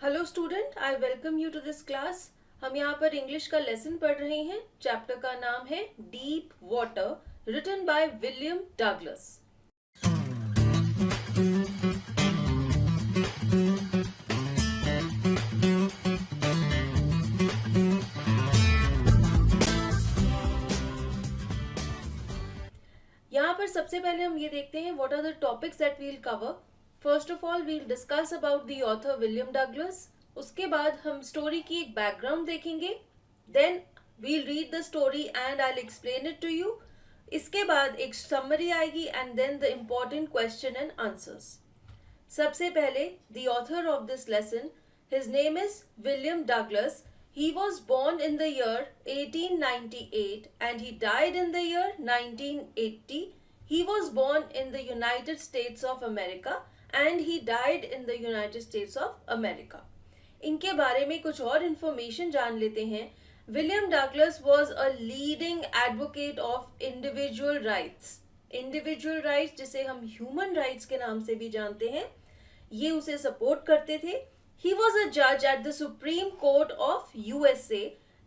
Hello student, I welcome you to this class. हम यहाँ पर इंग्लिश का लेसन पढ़ रहे हैं। चैप्टर का नाम है deep water, written by William Douglas. यहाँ पर सबसे पहले हम ये देखते हैं what are the topics that we'll cover. First of all we'll discuss about the author William Douglas. उसके बाद हम स्टोरी की एक बैकग्राउंड देखेंगे। Then we'll read the story and I will explain it to you. इसके बाद एक summary आएगी and then the important question and answers. सबसे पहले the author of this lesson, his name is William Douglas. He was born in the year 1898 and he died in the year 1980. He was born in the United States of America and he died in the United States of America. इनके बारे में कुछ और information जान लेते हैं। William Douglas was a leading advocate of individual rights. Individual rights, जिसे हम ह्यूमन राइट्स के नाम से भी जानते हैं, ये उसे सपोर्ट करते थे। He was a judge at the Supreme Court of USA,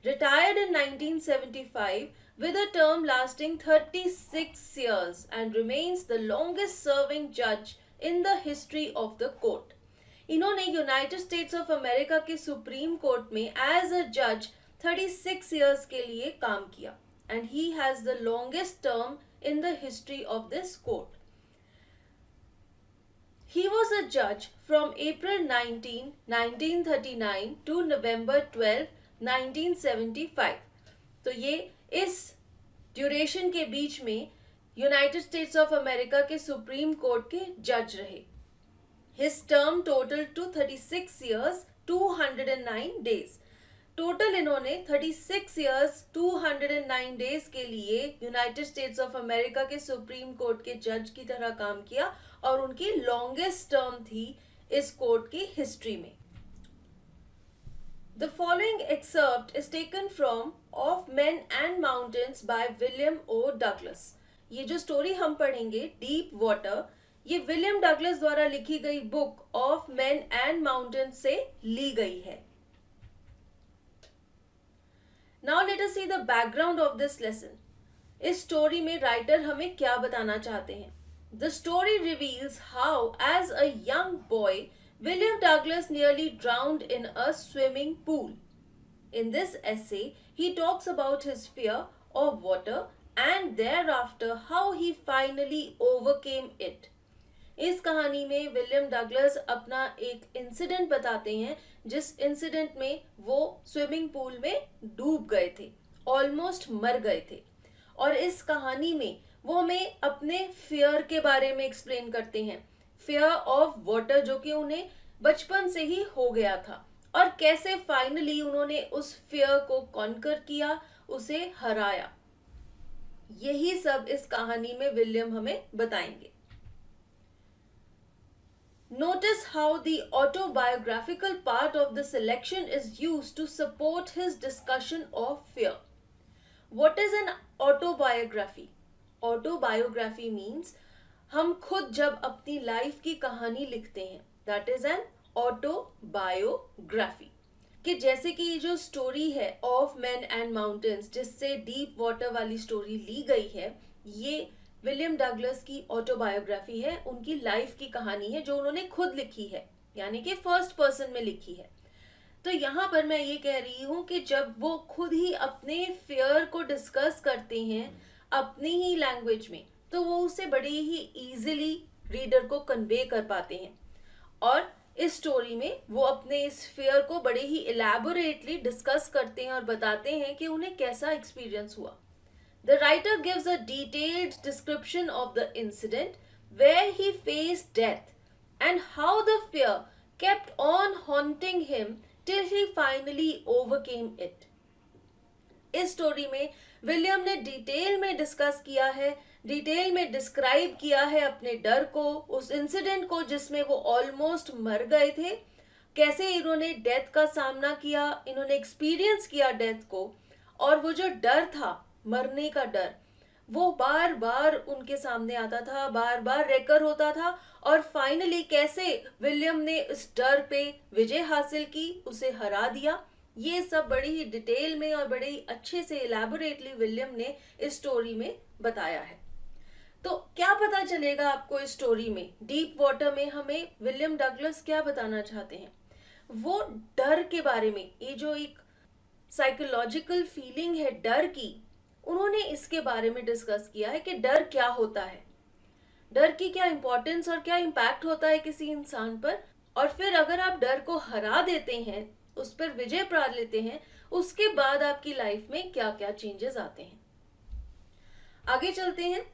retired in 1975 with a term lasting 36 years and remains the longest serving judge in the history of the court. इन्होंने यूनाइटेड स्टेट्स ऑफ अमेरिका के supreme court में as a जज 36 years के लिए काम किया and he has the longest term in the history of this court. He was a judge from April 19, 1939 to November 12, 1975. तो ये इस ड्यूरेशन के बीच में यूनाइटेड स्टेट्स ऑफ अमेरिका के सुप्रीम कोर्ट के जज रहे। His term totaled to 36 years, 209 days. Total इन्होंने 36 years 209 days के लिए यूनाइटेड स्टेट्स ऑफ अमेरिका के सुप्रीम कोर्ट के जज की तरह काम किया और उनकी लॉन्गेस्ट टर्म थी इस कोर्ट की हिस्ट्री में। The following excerpt is taken from of men and mountains by William O Douglas. ये जो स्टोरी हम पढ़ेंगे डीप वाटर, ये विलियम डगलस द्वारा लिखी गई book of men and mountains से ली गई है। Now let us see the background of this lesson. इस स्टोरी में राइटर हमें क्या बताना चाहते हैं? The story reveals how, as a young boy, William Douglas nearly drowned in a swimming pool. In this essay, he talks about his fear of water and thereafter how he finally overcame it. इस कहानी में William Douglas अपना एक incident बताते हैं जिस incident में वो स्विमिंग पूल में डूब गए थे, ऑलमोस्ट मर गए थे। और इस कहानी में वो हमें अपने फियर के बारे में एक्सप्लेन करते हैं, फियर ऑफ वाटर, जो कि उन्हें बचपन से ही हो गया था और कैसे फाइनली उन्होंने उस फियर को कॉन्कर किया, उसे हराया। यही सब इस कहानी में विलियम हमें बताएंगे। Notice how the autobiographical part of the selection is used to support his discussion of fear. What is an autobiography? Autobiography means हम खुद जब अपनी लाइफ की कहानी लिखते हैं, that is an autobiography. कि जैसे कि ये जो स्टोरी है ऑफ मैन एंड माउंटेन्स, जिससे डीप वाटर वाली स्टोरी ली गई है, ये विलियम डगलस की ऑटोबायोग्राफी है, उनकी लाइफ की कहानी है जो उन्होंने खुद लिखी है, यानी कि फर्स्ट पर्सन में लिखी है। तो यहाँ पर मैं ये कह रही हूँ कि जब वो खुद ही अपने फियर को डिस्कस करते हैं अपनी ही लैंग्वेज में, तो वो उसे बड़ी ही इजीली रीडर को कन्वे कर पाते हैं। और इस स्टोरी में वो अपने इस फियर को बड़े ही इलैबोरेटली डिस्कस करते हैं और बताते हैं कि उन्हें कैसा एक्सपीरियंस हुआ। The writer gives a detailed description of the incident where he faced death and how the fear kept on haunting him till he finally overcame it. इस स्टोरी में विलियम ने डिटेल में डिस्कस किया है, detail में describe किया है अपने डर को, उस इंसिडेंट को जिसमें वो ऑलमोस्ट मर गए थे, कैसे इन्होंने डेथ का सामना किया, इन्होंने एक्सपीरियंस किया डेथ को, और वो जो डर था, मरने का डर, वो बार बार उनके सामने आता था, बार बार रेकर होता था और फाइनली कैसे विलियम ने इस डर पे विजय हासिल की, उसे हरा दिया। ये सब बड़ी ही डिटेल में और बड़े ही अच्छे से इलैबोरेटली विलियम ने इस स्टोरी में बताया है। तो क्या पता चलेगा आपको इस स्टोरी में? डीप वाटर में हमें विलियम डगलस क्या बताना चाहते हैं? वो डर के बारे में, ये जो एक साइकोलॉजिकल फीलिंग है डर की, उन्होंने इसके बारे में डिस्कस किया है कि डर क्या होता है, डर की क्या इंपॉर्टेंस और क्या इम्पैक्ट होता है किसी इंसान पर, और फिर अगर आप डर को हरा देते हैं, उस पर विजय पा लेते हैं, उसके बाद आपकी लाइफ में क्या क्या चेंजेस आते हैं। आगे चलते हैं।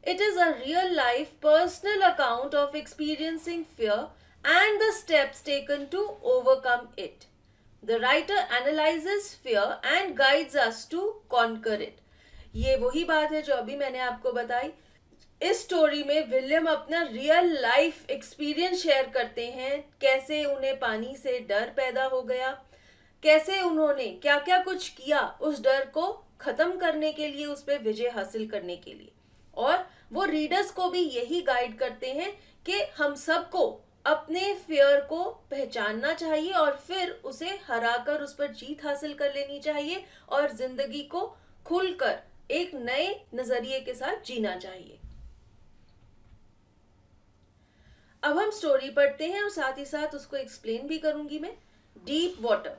It is a real life personal account of experiencing fear and the steps taken to overcome it. The writer analyzes fear and guides us to conquer it. ये वही बात है जो अभी मैंने आपको बताई। इस स्टोरी में विलियम अपना रियल लाइफ एक्सपीरियंस शेयर करते हैं, कैसे उन्हें पानी से डर पैदा हो गया, कैसे उन्होंने क्या क्या कुछ किया उस डर को खत्म करने के लिए, उस पर विजय हासिल करने के लिए। और वो रीडर्स को भी यही गाइड करते हैं कि हम सबको अपने फियर को पहचानना चाहिए और फिर उसे हराकर उस पर जीत हासिल कर लेनी चाहिए और जिंदगी को खुलकर एक नए नजरिए के साथ जीना चाहिए। अब हम स्टोरी पढ़ते हैं और साथ ही साथ उसको एक्सप्लेन भी करूंगी मैं। Deep water.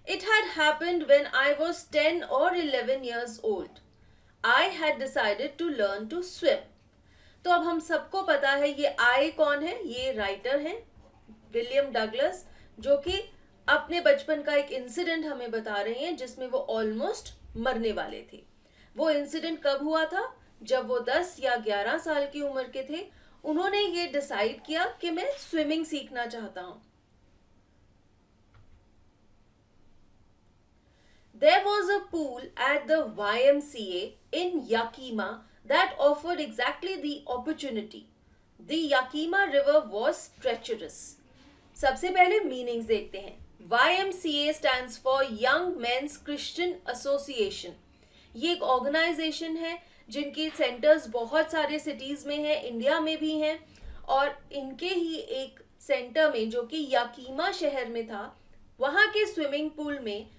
It had happened when I was 10 or 11 years old. I had decided to learn to swim. तो अब हम सबको पता है ये आई कौन है? ये राइटर हैं विलियम डगलस, जो कि अपने बचपन का एक इंसिडेंट हमें बता रहे हैं जिसमें वो ऑलमोस्ट मरने वाले थे। वो इंसिडेंट कब हुआ था? जब वो 10 या 11 साल की उम्र के थे। उन्होंने ये डिसाइड किया कि मैं स्विमिंग सीखना चाहता हूं। There was a pool at the YMCA in Yakima that offered exactly the opportunity. The Yakima River was treacherous. सबसे पहले मीनिंग्स देखते हैं। YMCA stands for Young Men's Christian Association. ये एक ऑर्गेनाइजेशन है जिनकी सेंटर्स बहुत सारे सिटीज में हैं, इंडिया में भी हैं, और इनके ही एक सेंटर में जो कि याकीमा शहर में था, वहां के स्विमिंग पूल में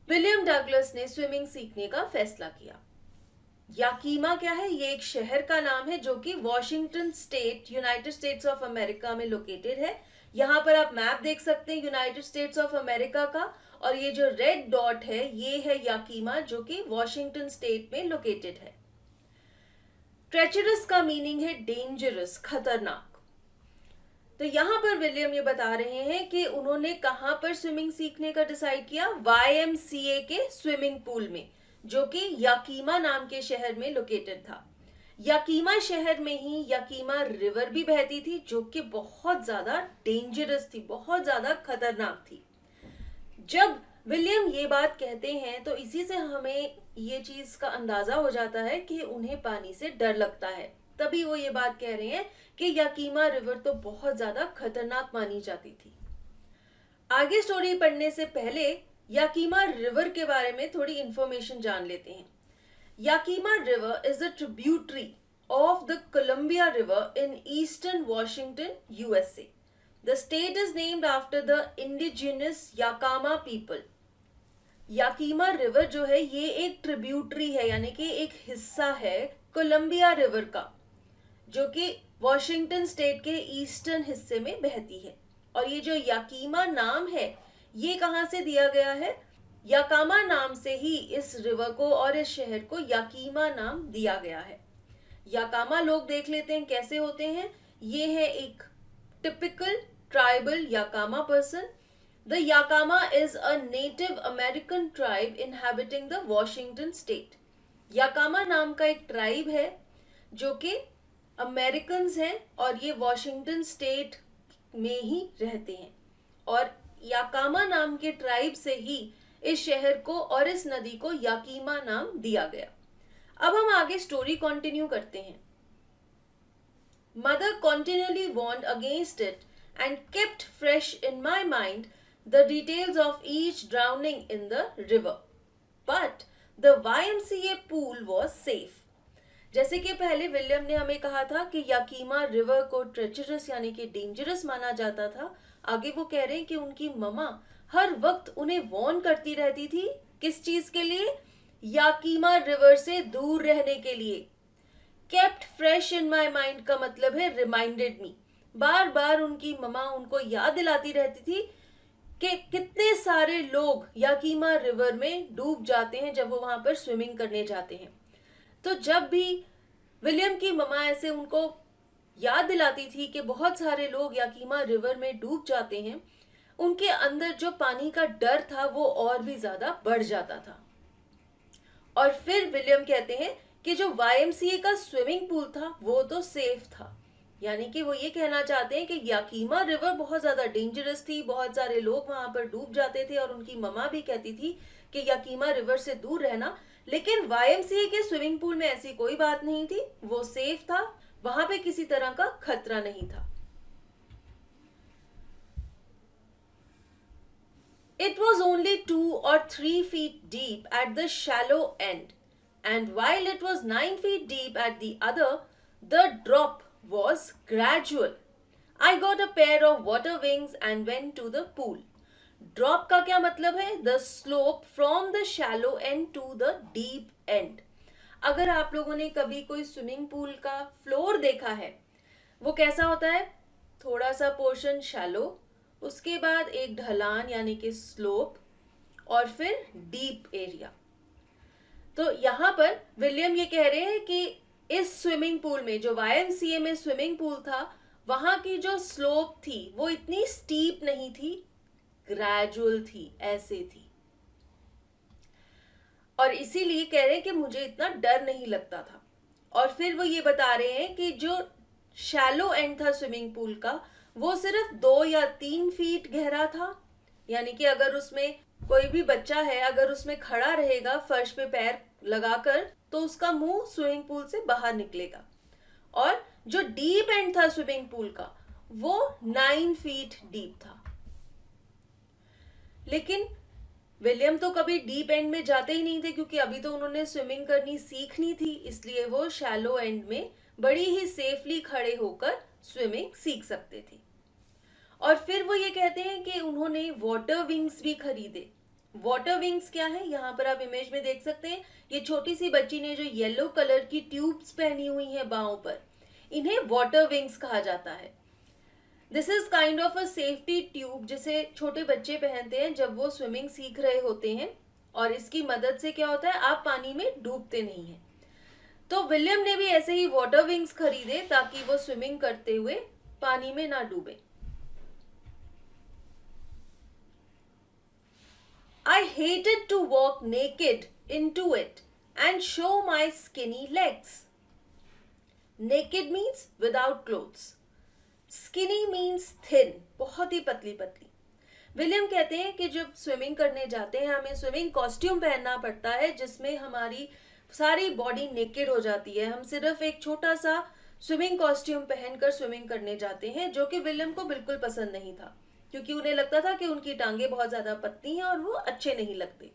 विलियम डगलस ने स्विमिंग सीखने का फैसला किया। याकीमा क्या है? ये एक शहर का नाम है जो कि Washington state, United states of America में लोकेटेड है। यहाँ पर आप मैप देख सकते हैं यूनाइटेड स्टेट्स ऑफ अमेरिका का, और ये जो रेड डॉट है ये है याकीमा जो कि वॉशिंगटन स्टेट में लोकेटेड है। ट्रेचरस का मीनिंग है डेंजरस, खतरनाक। तो यहाँ पर विलियम ये बता रहे हैं कि उन्होंने कहां पर स्विमिंग सीखने का डिसाइड किया? YMCA के स्विमिंग पूल में, जो कि याकीमा नाम के शहर में लोकेटेड था। याकीमा शहर में ही याकीमा रिवर भी बहती थी जो कि बहुत ज्यादा डेंजरस थी, बहुत ज्यादा खतरनाक थी। जब विलियम ये बात कहते हैं तो इसी से हमें ये चीज का अंदाजा हो जाता है कि उन्हें पानी से डर लगता है। तभी वो ये बात कह रहे हैं कि याकीमा रिवर तो बहुत ज्यादा खतरनाक मानी जाती थी। आगे स्टोरी पढ़ने से पहले याकीमा रिवर के बारे में थोड़ी इंफॉर्मेशन जान लेते हैं। Yakima river is a tributary of the Columbia river in eastern Washington, USA. The state is named after the indigenous Yakama people. Yakima river जो है ये एक ट्रिब्यूटरी है, यानी कि एक हिस्सा है कोलंबिया रिवर का, जो कि वॉशिंगटन स्टेट के ईस्टर्न हिस्से में बहती है। और ये जो याकीमा नाम है ये कहाँ से दिया गया है? याकामा नाम से ही इस रिवर को और इस शहर को याकीमा नाम दिया गया है। याकामा लोग देख लेते हैं कैसे होते हैं। ये है एक typical tribal Yakama person. The Yakama is a Native American tribe inhabiting the Washington state. याकामा नाम का एक ट्राइब है जो कि अमेरिकन हैं और ये वॉशिंगटन स्टेट में ही रहते हैं, और याकामा नाम के ट्राइब से ही इस शहर को और इस नदी को याकीमा नाम दिया गया। अब हम आगे स्टोरी कंटिन्यू करते हैं। Mother continually warned against it and kept fresh in my mind the details of each drowning in the river. But the YMCA pool was safe. जैसे कि पहले विलियम ने हमें कहा था कि याकीमा रिवर को ट्रेचरस यानी कि डेंजरस माना जाता था। आगे वो कह रहे हैं कि उनकी ममा हर वक्त उन्हें वॉर्न करती रहती थी। किस चीज के लिए? याकीमा रिवर से दूर रहने के लिए। Kept fresh in my mind का मतलब है रिमाइंडेड मी। बार बार उनकी ममा उनको याद दिलाती रहती थी कि कितने सारे लोग याकीमा रिवर में डूब जाते हैं जब वो वहां पर स्विमिंग करने जाते हैं। तो जब भी विलियम की ममा ऐसे उनको याद दिलाती थी कि बहुत सारे लोग याकीमा रिवर में डूब जाते हैं, उनके अंदर जो पानी का डर था वो और भी ज्यादा बढ़ जाता था। और फिर विलियम कहते हैं कि जो YMCA का स्विमिंग पूल था वो तो सेफ था। यानी कि वो ये कहना चाहते हैं कि याकीमा रिवर बहुत ज्यादा डेंजरस थी, बहुत सारे लोग वहां पर डूब जाते थे और उनकी ममा भी कहती थी कि याकीमा रिवर से दूर रहना। लेकिन YMCA के स्विमिंग पूल में ऐसी कोई बात नहीं थी, वो सेफ था, वहां पे किसी तरह का खतरा नहीं था। It was only 2 or 3 feet deep at the shallow end, and while it was 9 feet deep at the other, the drop was gradual. I got a pair of water wings and went to the pool. Drop का क्या मतलब है? The slope from the shallow end to the deep end. अगर आप लोगों ने कभी कोई स्विमिंग पूल का फ्लोर देखा है, वो कैसा होता है? थोड़ा सा पोर्शन शैलो, उसके बाद एक ढलान यानी कि स्लोप, और फिर डीप एरिया। तो यहाँ पर विलियम ये कह रहे हैं कि इस स्विमिंग पूल में, जो YMCA में स्विमिंग पूल था, वहां की जो स्लोप थी वो इतनी स्टीप नहीं थी, ग्रेजुअल थी, ऐसे थी। और इसीलिए कह रहे हैं कि मुझे इतना डर नहीं लगता था। और फिर वो ये बता रहे हैं कि जो शैलो एंड था स्विमिंग पूल का, वो सिर्फ 2 या 3 फीट गहरा था। यानी कि अगर उसमें कोई भी बच्चा है, अगर उसमें खड़ा रहेगा फर्श पे पैर लगाकर, तो उसका मुंह स्विमिंग पूल से बाहर निकलेगा। और जो डीप एंड था स्विमिंग पूल का, वो 9 फीट डीप था। लेकिन विलियम तो कभी डीप एंड में जाते ही नहीं थे, क्योंकि अभी तो उन्होंने स्विमिंग करनी सीखनी थी, इसलिए वो शैलो एंड में बड़ी ही सेफली खड़े होकर स्विमिंग सीख सकते थे। और फिर वो ये कहते हैं कि उन्होंने वाटर विंग्स भी खरीदे। वाटर विंग्स क्या है? यहाँ पर आप इमेज में देख सकते हैं, ये छोटी सी बच्ची ने जो येलो कलर की ट्यूब्स पहनी हुई है बाहों पर, इन्हें वाटर विंग्स कहा जाता है। This is kind of a safety tube, जिसे छोटे बच्चे पहनते हैं जब वो स्विमिंग सीख रहे होते हैं, और इसकी मदद से क्या होता है, आप पानी में डूबते नहीं हैं। तो विलियम ने भी ऐसे ही वाटर विंग्स खरीदे ताकि वो स्विमिंग करते हुए पानी में ना डूबे। I hated to walk naked into it and show my skinny legs. Naked means without clothes. Skinny means thin, बहुत ही पतली पतली। विलियम कहते हैं कि जब स्विमिंग करने जाते हैं, हमें स्विमिंग कॉस्ट्यूम पहनना पड़ता है जिसमें हमारी सारी बॉडी नेकेड हो जाती है। हम सिर्फ एक छोटा सा स्विमिंग कॉस्ट्यूम पहनकर स्विमिंग करने जाते हैं, जो कि विलियम को बिल्कुल पसंद नहीं था, क्योंकि उन्हें लगता था कि उनकी टांगे बहुत ज्यादा पतली हैं और वो अच्छे नहीं लगते।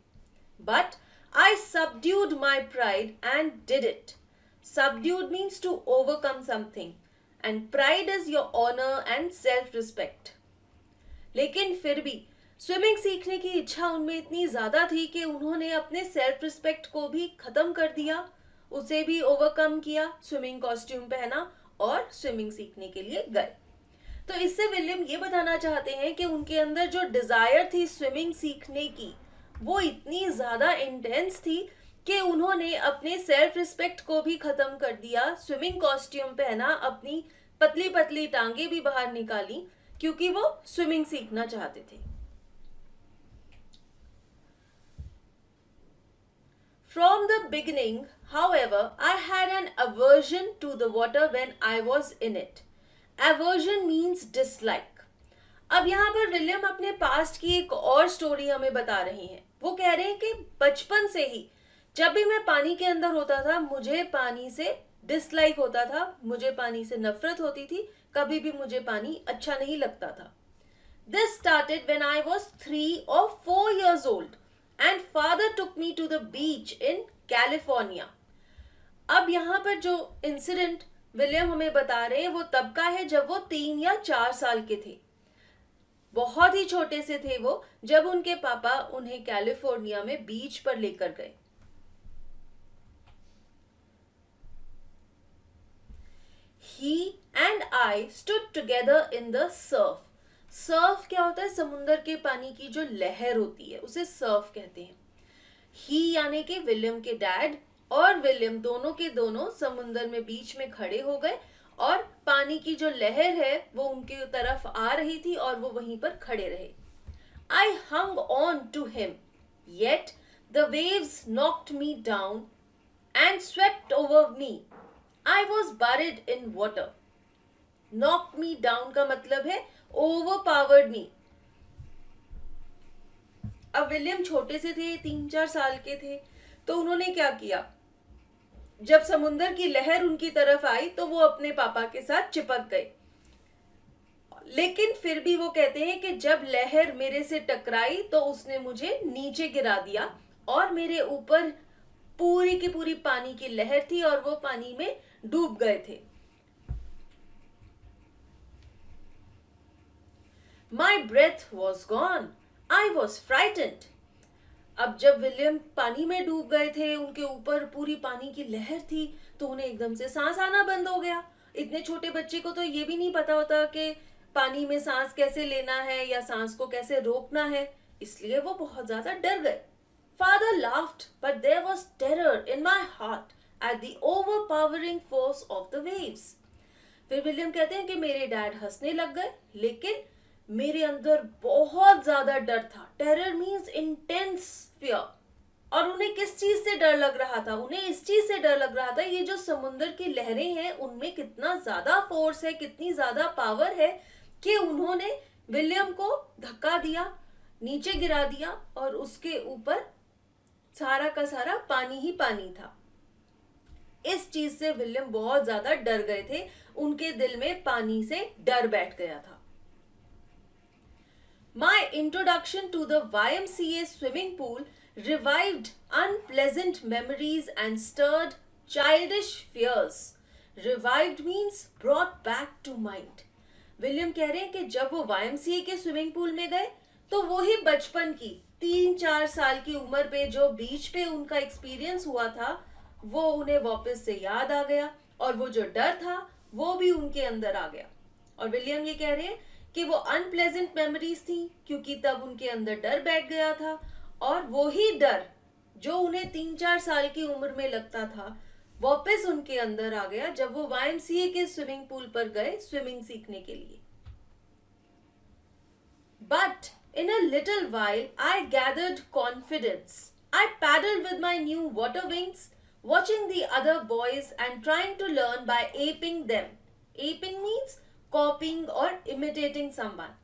But I subdued my pride and did it. Subdued means to overcome something, and pride is your honour and self respect. लेकिन फिर भी स्विमिंग सीखने की इच्छा उनमें इतनी ज्यादा थी कि उन्होंने अपने सेल्फ रिस्पेक्ट को भी खत्म कर दिया, उसे भी ओवरकम किया, स्विमिंग कॉस्ट्यूम पहना और स्विमिंग सीखने के लिए गए। तो इससे विलियम ये बताना चाहते हैं कि उनके अंदर जो डिजायर थी स्विमिंग सीखने की, वो इतनी ज्यादा इंटेंस थी कि उन्होंने अपने सेल्फ रिस्पेक्ट को भी खत्म कर दिया, स्विमिंग कॉस्ट्यूम पहना, अपनी पतली पतली टांगे भी बाहर निकाली, क्योंकि वो स्विमिंग सीखना चाहते थे। From the beginning, however, I had an aversion to the water when I was in it. Aversion means dislike. अब यहाँ पर विलियम अपने पास्ट की एक और स्टोरी हमें बता रहे हैं। वो कह रहे हैं कि बचपन से ही जब भी मैं पानी के अंदर होता था, मुझे पानी से डिसलाइक होता था, मुझे पानी से नफरत होती थी, कभी भी मुझे पानी अच्छा नहीं लगता था। This started when I was 3 or 4 years old and father took me to the beach in California. अब यहाँ पर जो इंसिडेंट विलियम हमें बता रहे हैं वो तब का है जब वो 3 या 4 साल के थे। बहुत ही छोटे से थे वो जब उनके पापा उन्हें कैलिफोर्निया में बीच पर लेकर गए। He and I stood together in the surf. Surf क्या होता है? समुंदर के पानी की जो लहर होती है उसे सर्फ कहते हैं। ही यानी कि विलियम के डैड और विलियम दोनों के दोनों समुंदर में बीच में खड़े हो गए और पानी की जो लहर है वो उनके तरफ आ रही थी और वो वहीं पर खड़े रहे। I hung on to him, yet the waves knocked me down and swept over me. I was buried in water. Knocked me down का मतलब है overpowered me. अब विलियम छोटे से थे, 3-4 साल के थे, तो उन्होंने क्या किया? जब समुंदर की लहर उनकी तरफ आई तो वो अपने पापा के साथ चिपक गए। लेकिन फिर भी वो कहते हैं कि जब लहर मेरे से टकराई तो उसने मुझे नीचे गिरा दिया और मेरे ऊपर पूरी की पूरी पानी की लहर थी और वो पानी में डूब गए थे। My breath was gone. I was frightened. अब जब विलियम पानी में डूब गए थे, उनके ऊपर पूरी पानी की लहर थी, तो उन्हें एकदम से सांस आना बंद हो गया। इतने छोटे बच्चे को तो ये भी नहीं पता होता कि पानी में सांस कैसे लेना है या सांस को कैसे रोकना है, इसलिए वो बहुत ज्यादा डर गए। Father laughed, but there was terror in my heart at the overpowering force of the waves. फिर विलियम कहते हैं कि मेरे डैड हंसने लग गए, लेकिन मेरे अंदर बहुत ज्यादा डर था। Terror means intense fear. और उन्हें किस चीज से डर लग रहा था? उन्हें इस चीज से डर लग रहा था, ये जो समुद्र की लहरें हैं उनमें कितना ज्यादा फोर्स है, कितनी ज्यादा पावर है कि उन्होंने विलियम को धक्का दिया, नीचे गिरा दिया और उसके ऊपर सारा का सारा पानी ही पानी था। इस चीज से विलियम बहुत ज्यादा डर गए थे, उनके दिल में पानी से डर बैठ गया था। My introduction to the YMCA swimming pool revived unpleasant memories and stirred childish fears. Revived means brought back to mind. William कह रहे हैं कि जब वो YMCA के स्विमिंग पूल में गए तो वो ही बचपन की 3-4 साल की उम्र पे जो बीच पे उनका एक्सपीरियंस हुआ था वो उन्हें वापस से याद आ गया और वो जो डर था वो भी उनके अंदर आ गया। और विलियम ये कह रहे हैं कि वो अनप्लेजेंट मेमोरीज थी क्योंकि तब उनके अंदर डर बैठ गया था और वो ही डर जो उन्हें 3-4 साल की उम्र में लगता था वापस उनके अंदर आ गया जब वो YMCA के स्विमिंग पूल पर गए स्विमिंग सीखने के लिए। But in a little while I gathered confidence. I paddled with my new water wings, watching the other boys and trying to learn by aping them. Aping means कॉपिंग और imitating someone.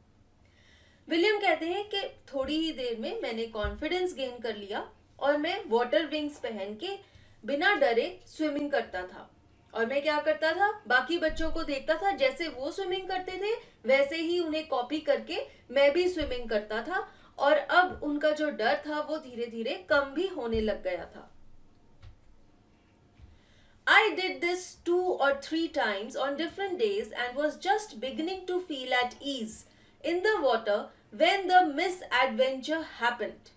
William कहते हैं कि थोड़ी ही देर में मैंने confidence gain कर लिया और मैं वाटर विंग्स पहन के बिना डरे स्विमिंग करता था। और मैं क्या करता था? बाकी बच्चों को देखता था, जैसे वो स्विमिंग करते थे वैसे ही उन्हें कॉपी करके मैं भी स्विमिंग करता था और अब उनका जो डर था वो धीरे धीरे कम भी होने लग गया था। I did this 2 or 3 times on different days and was just beginning to feel at ease in the water when the misadventure happened.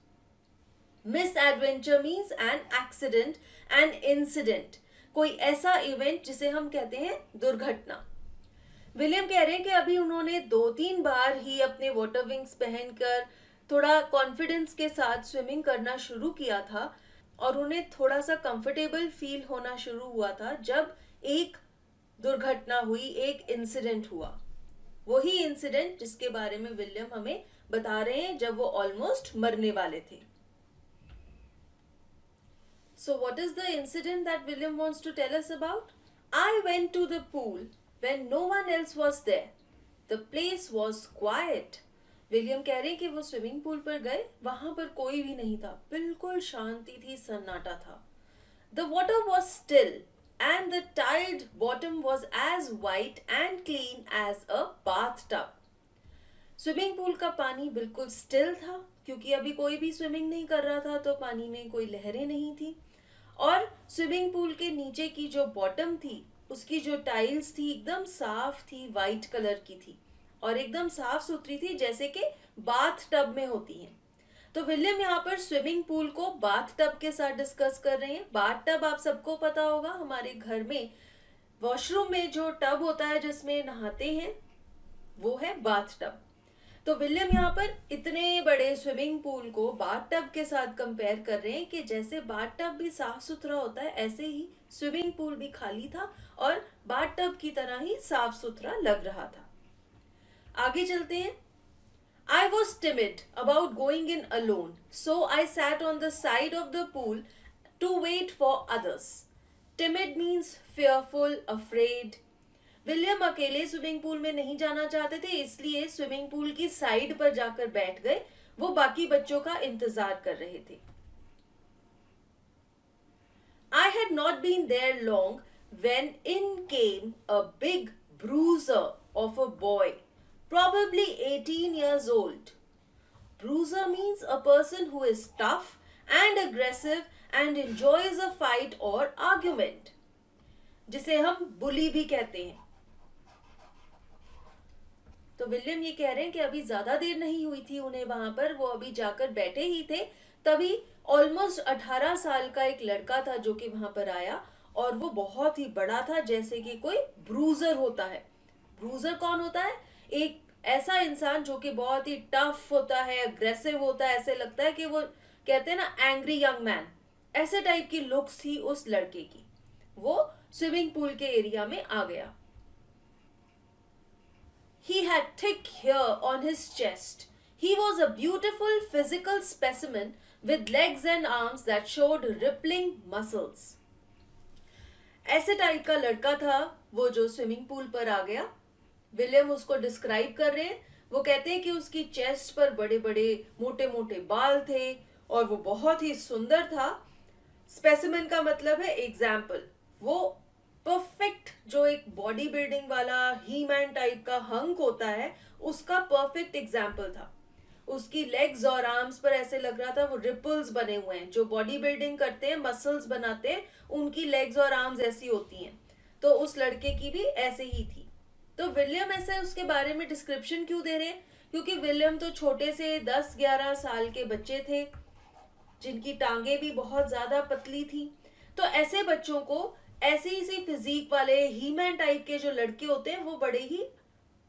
Misadventure means an accident, an incident. कोई ऐसा इवेंट जिसे हम कहते हैं दुर्घटना। विलियम कह रहे हैं कि अभी उन्होंने 2-3 बार ही अपने वाटर विंग्स पहनकर थोड़ा कॉन्फिडेंस के साथ स्विमिंग करना शुरू किया था और उन्हें थोड़ा सा कंफर्टेबल फील होना शुरू हुआ था जब एक दुर्घटना हुई, एक इंसिडेंट हुआ। वही इंसिडेंट जिसके बारे में विलियम हमें बता रहे हैं जब वो ऑलमोस्ट मरने वाले थे। So what is the incident that William wants to tell us about? I went to the pool when no one else was there. The place was quiet. William कह रहे हैं कि वो स्विमिंग पूल पर गए, वहां पर कोई भी नहीं था, बिल्कुल शांति थी, सन्नाटा था। The water was still and the tiled bottom was as white and clean as a bathtub. Swimming pool का पानी बिल्कुल स्टिल था क्योंकि अभी कोई भी स्विमिंग नहीं कर रहा था तो पानी में कोई लहरें नहीं थी और स्विमिंग पूल के नीचे की जो बॉटम थी, उसकी जो टाइल्स थी एकदम साफ थी, वाइट कलर की थी और एकदम साफ सुथरी थी, जैसे कि बाथ टब में होती हैं। तो विलियम यहाँ पर स्विमिंग पूल को बाथ टब के साथ डिस्कस कर रहे हैं। बाथ टब आप सबको पता होगा, हमारे घर में वॉशरूम में जो टब होता है जिसमें नहाते हैं, वो है बाथ टब। तो विलियम यहाँ पर इतने बड़े स्विमिंग पूल को बाथ टब के साथ कंपेयर कर रहे हैं कि जैसे बाथ टब भी साफ सुथरा होता है, ऐसे ही स्विमिंग पूल भी खाली था और बाथ टब की तरह ही साफ सुथरा लग रहा था। आगे चलते हैं। I was timid about going in alone, so I sat on the side of the pool to wait for others. Timid means fearful, afraid. William अकेले स्विमिंग पूल में नहीं जाना चाहते थे, इसलिए स्विमिंग पूल की साइड पर जाकर बैठ गए। वो बाकी बच्चों का इंतजार कर रहे थे। I had not been there long when in came a big bruiser of a boy, probably 18 years old. Bruiser means a person who is tough and aggressive and enjoys a fight or argument, जिसे हम बुली भी कहते हैं। तो William ये कह रहे हैं कि अभी ज्यादा देर नहीं हुई थी उन्हें वहां पर, वो अभी जाकर बैठे ही थे, तभी ऑलमोस्ट 18 साल का एक लड़का था जो कि वहां पर आया और वो बहुत ही बड़ा था, जैसे कि कोई ब्रूजर होता है। ब्रूजर कौन होता है? एक ऐसा इंसान जो कि बहुत ही टफ होता है, अग्रेसिव होता है, ऐसे लगता है कि वो कहते हैं ना एंग्री यंग मैन, ऐसे टाइप की लुक्स थी उस लड़के की। वो स्विमिंग पूल के एरिया में आ गया। He had thick hair on his chest. He was a beautiful physical specimen with legs and arms that showed rippling muscles. ऐसे टाइप का लड़का था वो जो स्विमिंग पूल पर आ गया। विलियम उसको डिस्क्राइब कर रहे हैं। वो कहते हैं कि उसकी चेस्ट पर बड़े बड़े मोटे मोटे बाल थे और वो बहुत ही सुंदर था। स्पेसिमेन का मतलब है एग्जाम्पल। वो परफेक्ट, जो एक बॉडी बिल्डिंग वाला ही मैन टाइप का हंक होता है, उसका परफेक्ट एग्जाम्पल था। उसकी लेग्स और आर्म्स पर ऐसे लग रहा था वो रिपल्स बने हुए हैं। जो बॉडी बिल्डिंग करते हैं, मसल्स बनाते हैं, उनकी लेग्स और आर्म्स ऐसी होती हैं। तो उस लड़के की भी ऐसे ही थी। तो विलियम ऐसे उसके बारे में डिस्क्रिप्शन क्यों दे रहे हैं? क्योंकि विलियम तो छोटे से 10-11 साल के बच्चे थे जिनकी टांगे भी बहुत ज्यादा पतली थी। तो ऐसे बच्चों को ऐसी सी फिजिक वाले हीमैन टाइप के जो लड़के होते हैं वो बड़े ही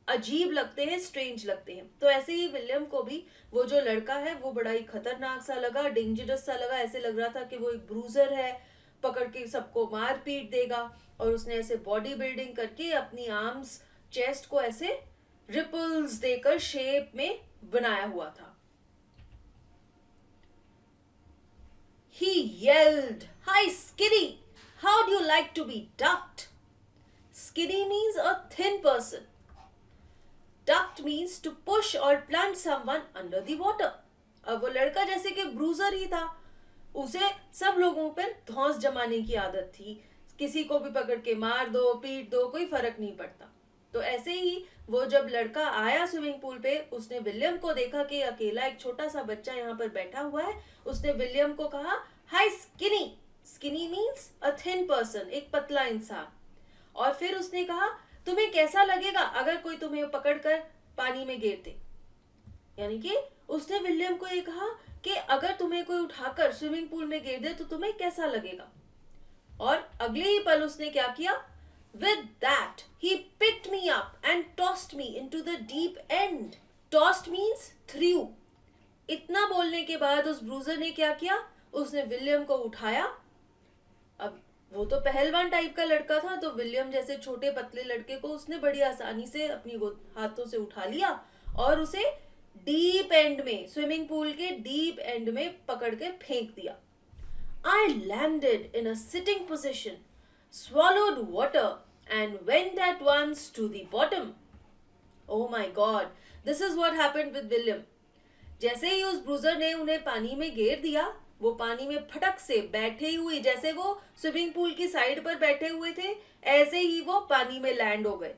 अजीब लगते हैं, स्ट्रेंज लगते हैं। तो ऐसे ही विलियम को भी वो जो लड़का है वो बड़ा ही खतरनाक सा लगा, डेंजरस सा लगा। ऐसे लग रहा था कि वो एक ब्रूजर है, पकड़ के सबको मार पीट देगा। और उसने ऐसे बॉडी बिल्डिंग करके अपनी आर्म्स, चेस्ट को ऐसे रिपल्स देकर शेप में बनाया हुआ था। He yelled, "Hi, Skitty! How do you like to be ducked?" Skinny means a thin person. Ducked means to push or plunge someone under the water. अब वो लड़का जैसे कि ब्रूजर ही था, उसे सब लोगों पर धौंस जमाने की आदत थी। किसी को भी पकड़ के मार दो, पीट दो, कोई फर्क नहीं पड़ता। तो ऐसे ही वो जब लड़का आया स्विमिंग पूल पे, उसने विलियम को देखा कि अकेला एक छोटा सा बच्चा यहाँ पर बैठा हुआ है। उसने विलियम को कहा, "hi skinny." Skinny means a thin person, एक पतला इंसान। और फिर उसने कहा, "तुम्हें कैसा लगेगा अगर कोई तुम्हें पकड़कर पानी में गिर दे?" यानी कि उसने विलियम को ये कहा कि अगर तुम्हें कोई उठाकर स्विमिंग पूल में गिर दे तो तुम्हें कैसा लगेगा। और अगले ही पल उसने क्या किया? With that, he picked me up and tossed me into the deep end. Tossed means threw. इतना बोलने के बाद उस ब्रूजर ने क्या किया? उसने विलियम को उठाया। अब वो तो पहलवान टाइप का लड़का था, तो विलियम जैसे छोटे पतले लड़के को उसने बड़ी आसानी से अपनी हाथों से उठा लिया और उसे डीप एंड में, स्विमिंग पूल के डीप एंड में पकड़ के फेंक दिया। I landed in a sitting position, swallowed water and went at once to the bottom. Oh my God, this is what happened with William. जैसे ही उस ब्रूजर ने उन्हें पानी में घेर दिया, वो पानी में फटक से बैठे हुए, जैसे वो स्विमिंग पूल की साइड पर बैठे हुए थे, ऐसे ही वो पानी में लैंड हो गए।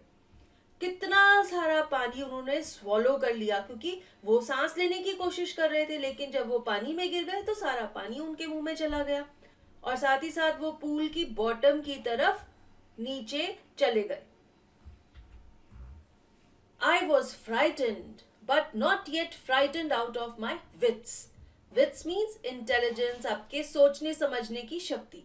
कितना सारा पानी उन्होंने स्वॉलो कर लिया, क्योंकि वो सांस लेने की कोशिश कर रहे थे, लेकिन जब वो पानी में गिर गए तो सारा पानी उनके मुंह में चला गया। और साथ ही साथ वो पूल की बॉटम की तरफ नीचे चले गए. I was frightened, but not yet frightened out of my wits. Wits means intelligence, आपके सोचने समझने की शक्ति.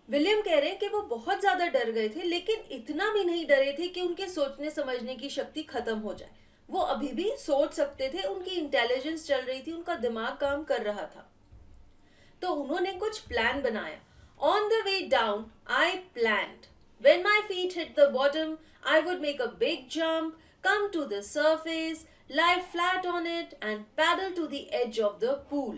विलियम कह रहे हैं कि वो बहुत ज्यादा डर गए थे, लेकिन इतना भी नहीं डरे थे कि उनके सोचने समझने की शक्ति खत्म हो जाए. वो अभी भी सोच सकते थे, उनकी इंटेलिजेंस चल रही थी, उनका दिमाग काम कर रहा था. तो उन्होंने कुछ प्लान बनाया. On the way down, I planned. When my feet hit the bottom, I would make a big jump, come to the surface, lie flat on it and paddle to the edge of the pool.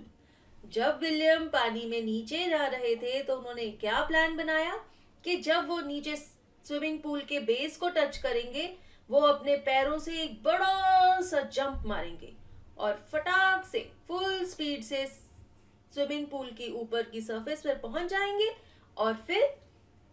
जब William पानी में नीचे जा रहे थे तो उन्होंने क्या प्लान बनाया कि जब वो नीचे स्विमिंग पूल के बेस को टच करेंगे, वो अपने पैरों से एक बड़ा सा जंप मारेंगे और फटाक से फुल स्पीड से स्विमिंग पूल की ऊपर की सरफेस पर पहुंच जाएंगे और फिर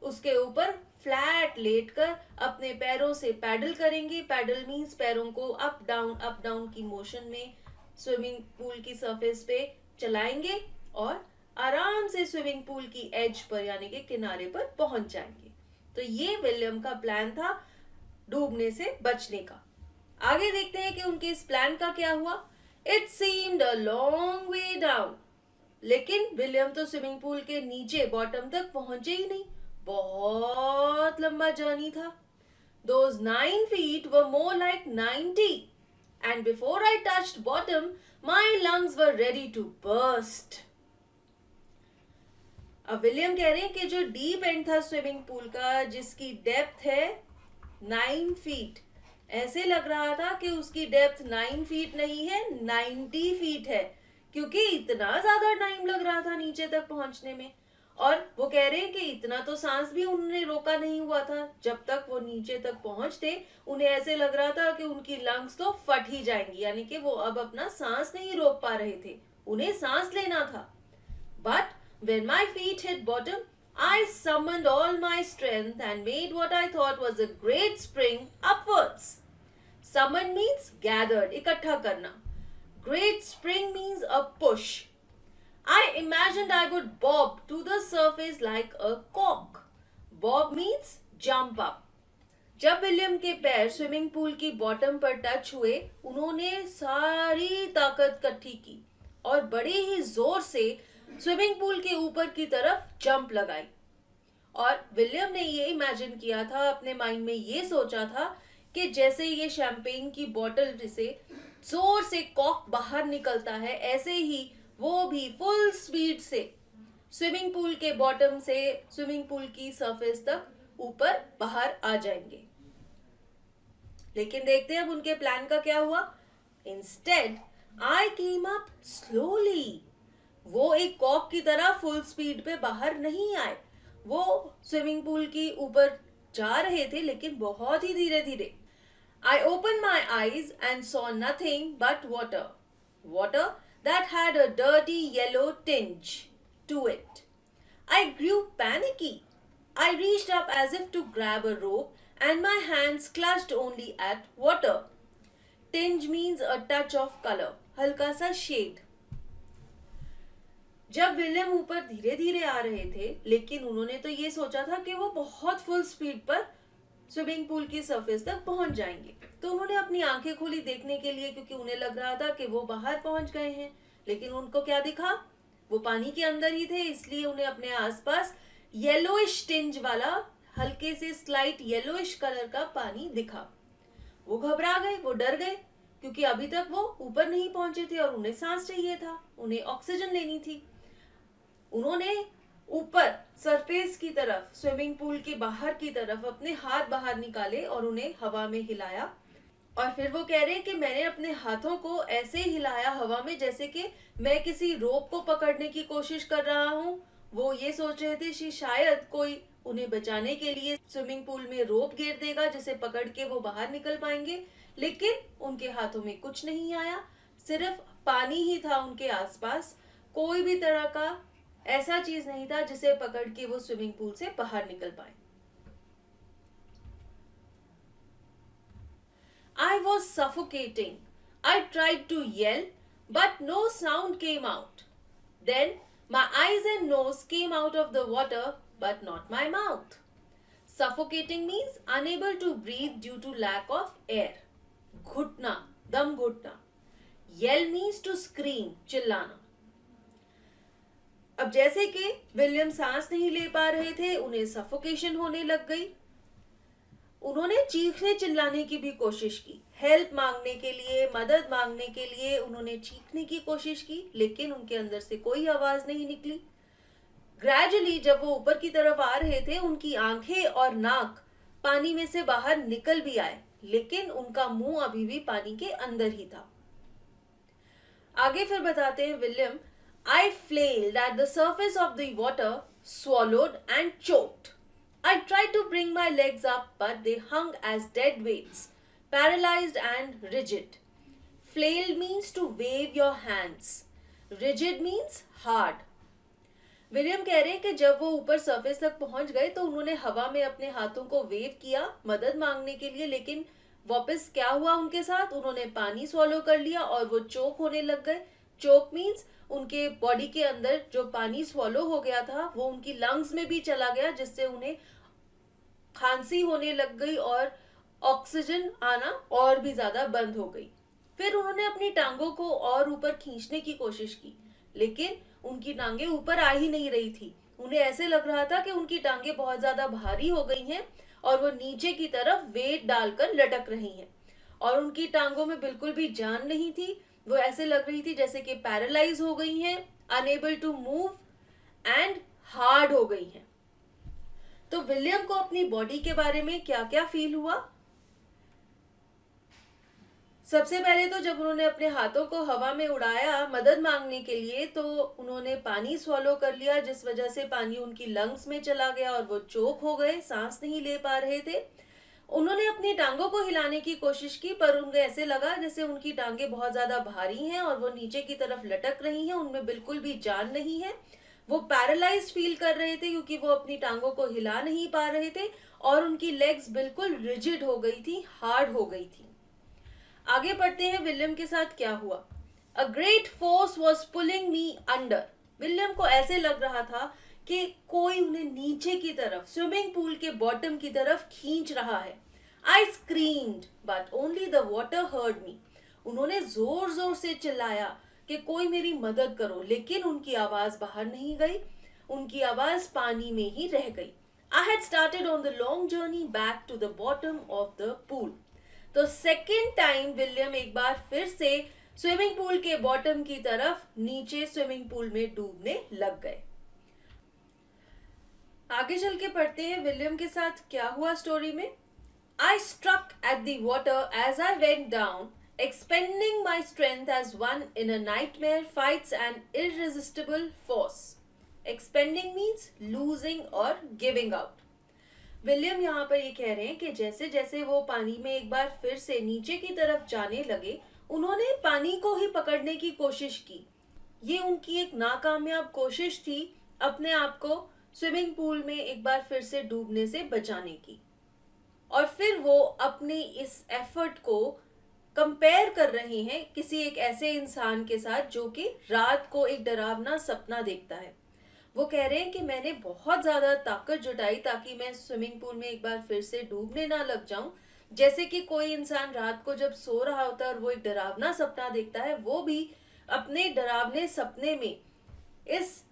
उसके ऊपर फ्लैट लेटकर अपने पैरों से पैडल करेंगे. पैडल मीन्स पैरों को अप डाउन की मोशन में स्विमिंग पूल की सरफेस पे चलाएंगे और आराम से स्विमिंग पूल की एज पर यानी कि किनारे पर पहुंच जाएंगे. तो ये विलियम का प्लान था डूबने से बचने का. आगे देखते हैं कि उनके इस प्लान का क्या हुआ. It seemed a long way down. लेकिन विलियम तो स्विमिंग पूल के नीचे बॉटम तक पहुंचे ही नहीं. बहुत लंबा जर्नी था. Those 9 feet were more like 90. And before I touched bottom, my lungs were ready to burst. अब विलियम कह रहे हैं कि जो डीप एंड था स्विमिंग पूल का, जिसकी डेप्थ है 9 फीट, ऐसे लग रहा था कि उसकी डेप्थ 9 फीट नहीं है, 90 फीट है, क्योंकि इतना ज्यादा टाइम लग रहा था नीचे तक पहुंचने में. और वो कह रहे हैं कि इतना तो सांस भी उन्होंने रोका नहीं हुआ था. जब तक वो नीचे तक पहुंचते उन्हें ऐसे लग रहा था कि उनकी लंग्स तो फट ही जाएंगी, यानी कि वो अब अपना सांस नहीं रोक पा रहे थे, उन्हें सांस लेना था. But when my feet hit bottom, I summoned all my strength and made what I thought was a great spring upwards. Summon means gathered, इकट्ठा करना. Great spring means a push. I imagined I would bob to the surface like a cork. Bob means jump up. जब William के पैर swimming pool की bottom पर touch हुए, उन्होंने सारी ताकत इकट्ठी की और बड़े ही जोर से स्विमिंग पूल के ऊपर की तरफ जंप लगाई. और विलियम ने ये इमेजिन किया था, अपने माइंड में ये सोचा था कि जैसे ये शैंपेन की बोतल से जोर से कॉक बाहर निकलता है, ऐसे ही वो भी फुल स्पीड से स्विमिंग पूल के बॉटम से स्विमिंग पूल की सरफेस तक ऊपर बाहर आ जाएंगे. लेकिन देखते हैं अब उनके प्लान का क्या हुआ. Instead I came up slowly. वो एक कॉक की तरह फुल स्पीड पे बाहर नहीं आए. वो स्विमिंग पूल की ऊपर जा रहे थे, लेकिन बहुत ही धीरे धीरे. I opened my eyes and saw nothing but water. Water that had a dirty yellow tinge to it. I grew panicky. I reached up as if to grab a rope and my hands clutched only at water. Tinge means a touch of color, हल्का सा shade. जब William ऊपर धीरे धीरे आ रहे थे, लेकिन उन्होंने तो ये सोचा था कि वो बहुत फुल स्पीड पर स्विमिंग पूल की सरफेस तक पहुंच जाएंगे. तो उन्होंने अपनी आंखें खोली देखने के लिए, क्योंकि उन्हें लग रहा था कि वो बाहर पहुंच गए हैं. लेकिन उनको क्या दिखा, वो पानी के अंदर ही थे, इसलिए उन्हें अपने आसपास येलोइश टिंज वाला हल्के से स्लाइट येलोइश कलर का पानी दिखा. वो घबरा गए, वो डर गए, क्योंकि अभी तक वो ऊपर नहीं पहुंचे थे और उन्हें सांस चाहिए था, उन्हें ऑक्सीजन लेनी थी. उन्होंने ऊपर सरफेस की तरफ स्विमिंग पूल के बाहर की तरफ अपने हाथ बाहर निकाले और उन्हें हवा में हिलाया. और फिर वो कह रहे हैं कि मैंने अपने हाथों को ऐसे हिलाया हवा में जैसे कि मैं किसी रोप को पकड़ने की कोशिश कर रहा हूँ. वो ये सोच रहे थे कि शायद कोई उन्हें बचाने के लिए स्विमिंग पूल में रोप घेर देगा, जिसे पकड़ के वो बाहर निकल पाएंगे. लेकिन उनके हाथों में कुछ नहीं आया, सिर्फ पानी ही था उनके आसपास. कोई भी तरह का ऐसा चीज नहीं था जिसे पकड़ के वो स्विमिंग पूल से बाहर निकल पाए. I was suffocating. I tried to yell, but no sound came out. Then My eyes and nose came out of the water, but not my mouth. Suffocating means unable to breathe due to lack of air. घुटना, दम घुटना. Yell means to scream, चिल्लाना. अब जैसे कि William सांस नहीं ले पा रहे थे, उन्हें सफोकेशन होने लग गई. उन्होंने चीखने चिल्लाने की भी कोशिश की, हेल्प मांगने के लिए, मदद मांगने के लिए उन्होंने चीखने की कोशिश की, लेकिन उनके अंदर से कोई आवाज नहीं निकली. ग्रेजुअली जब वो ऊपर की तरफ आ रहे थे, उनकी आंखें और नाक पानी में से बाहर निकल भी आए, लेकिन उनका मुंह अभी भी पानी के अंदर ही था. आगे फिर बताते हैं William. I flailed at the surface of the water, swallowed and choked. I tried to bring my legs up, but they hung as dead weights, paralyzed and rigid. Flailed means to wave your hands. Rigid means hard. William कह रहे हैं कि जब वो ऊपर surface तक पहुंच गए तो उन्होंने हवा में अपने हाथों को वेव किया मदद मांगने के लिए, लेकिन वापस क्या हुआ उनके साथ, उन्होंने पानी स्वॉलो कर लिया और वो चोक होने लग गए. चोक मीन्स उनके बॉडी के अंदर जो पानी स्वॉलो हो गया था वो उनकी लंग्स में भी चला गया, जिससे उन्हें खांसी होने लग गई और ऑक्सीजन आना और भी ज्यादा बंद हो गई. फिर उन्होंने अपनी टांगों को और ऊपर खींचने की कोशिश की, लेकिन उनकी टांगे ऊपर आ ही नहीं रही थी. उन्हें ऐसे लग रहा था कि उनकी टांगे बहुत ज्यादा भारी हो गई हैं और वो नीचे की तरफ वेट डालकर लटक रही हैं, और उनकी टांगों में बिल्कुल भी जान नहीं थी. वो ऐसे लग रही थी जैसे कि पैरालाइज हो गई हैं, unable to move and hard हो गई हैं. तो विलियम को अपनी बॉडी के बारे में क्या क्या फील हुआ? सबसे पहले तो जब उन्होंने अपने हाथों को हवा में उड़ाया मदद मांगने के लिए, तो उन्होंने पानी स्वॉलो कर लिया, जिस वजह से पानी उनकी लंग्स में चला गया और वो चोक हो गए, सांस नहीं ले पा रहे थे. उन्होंने अपनी टांगों को हिलाने की कोशिश की, पर उन्हें ऐसे लगा जैसे उनकी टांगे बहुत ज्यादा भारी हैं और वो नीचे की तरफ लटक रही हैं, उनमें बिल्कुल भी जान नहीं है. वो पैरालाइज्ड फील कर रहे थे क्योंकि वो अपनी टांगों को हिला नहीं पा रहे थे और उनकी लेग्स बिल्कुल रिजिड हो गई थी, हार्ड हो गई थी. आगे बढ़ते हैं विलियम के साथ क्या हुआ. A great force was pulling me under. William को ऐसे लग रहा था कि कोई उन्हें नीचे की तरफ, स्विमिंग पूल के बॉटम की तरफ खींच रहा है. I screamed but only the water heard me. उन्होंने जोर जोर से चिल्लाया कि कोई मेरी मदद करो, लेकिन उनकी आवाज बाहर नहीं गई, उनकी आवाज पानी में ही रह गई. I had started on the long journey back to the bottom of the pool. तो सेकेंड टाइम विलियम एक बार फिर से स्विमिंग पूल के बॉटम की तरफ नीचे स्विमिंग पूल में डूबने लग गए. आगे चल के पढ़ते हैं विलियम के साथ क्या हुआ स्टोरी में. I struck at the water as I went down, expending my strength as one in a nightmare fights an irresistible force. Expending means losing or giving out. William यहाँ पर ये कह रहे हैं कि जैसे जैसे वो पानी में एक बार फिर से नीचे की तरफ जाने लगे, उन्होंने पानी को ही पकड़ने की कोशिश की. ये उनकी एक नाकामयाब कोशिश थी अपने आप को स्विमिंग पूल में एक बार फिर से डूबने से बचाने की. और फिर वो अपने इस एफर्ट को कंपेयर कर रहे हैं किसी एक ऐसे इंसान के साथ जो कि रात को एक डरावना सपना देखता है. वो कह रहे हैं कि मैंने बहुत ज्यादा ताकत जुटाई ताकि मैं स्विमिंग पूल में एक बार फिर से डूबने ना लग जाऊं. जैसे कि कोई इंसान रात को जब सो रहा होता है और वो एक डरावना सपना देखता है, वो भी अपने डरावने सपने में इस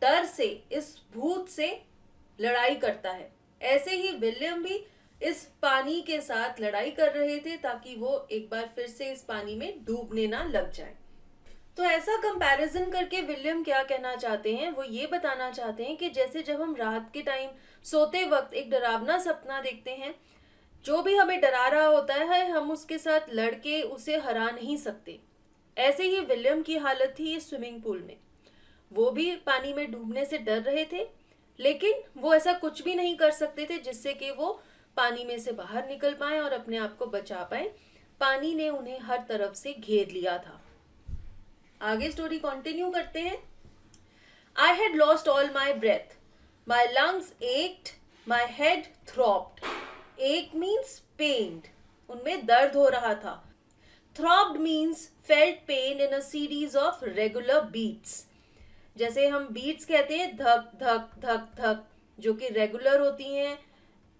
डर से, इस भूत से लड़ाई करता है. ऐसे ही विलियम भी इस पानी के साथ लड़ाई कर रहे थे ताकि वो एक बार फिर से इस पानी में डूबने ना लग जाए. तो ऐसा कंपैरिजन करके विलियम क्या कहना चाहते हैं, वो ये बताना चाहते हैं कि जैसे जब हम रात के टाइम सोते वक्त एक डरावना सपना देखते हैं, जो भी हमें डरा रहा होता है हम उसके साथ लड़के उसे हरा नहीं सकते. ऐसे ही विलियम की हालत थी इस स्विमिंग पूल में. वो भी पानी में डूबने से डर रहे थे, लेकिन वो ऐसा कुछ भी नहीं कर सकते थे जिससे कि वो पानी में से बाहर निकल पाए और अपने आप को बचा पाए. पानी ने उन्हें हर तरफ से घेर लिया था. आगे स्टोरी कंटिन्यू करते हैं. I had lost all my breath, my lungs ached, my head throbbed. एक मीन्स पेन्ड, उनमें दर्द हो रहा था. Throbbed means felt pain in a series of regular beats. जैसे हम बीट्स कहते हैं धक धक धक धक, जो कि रेगुलर होती हैं,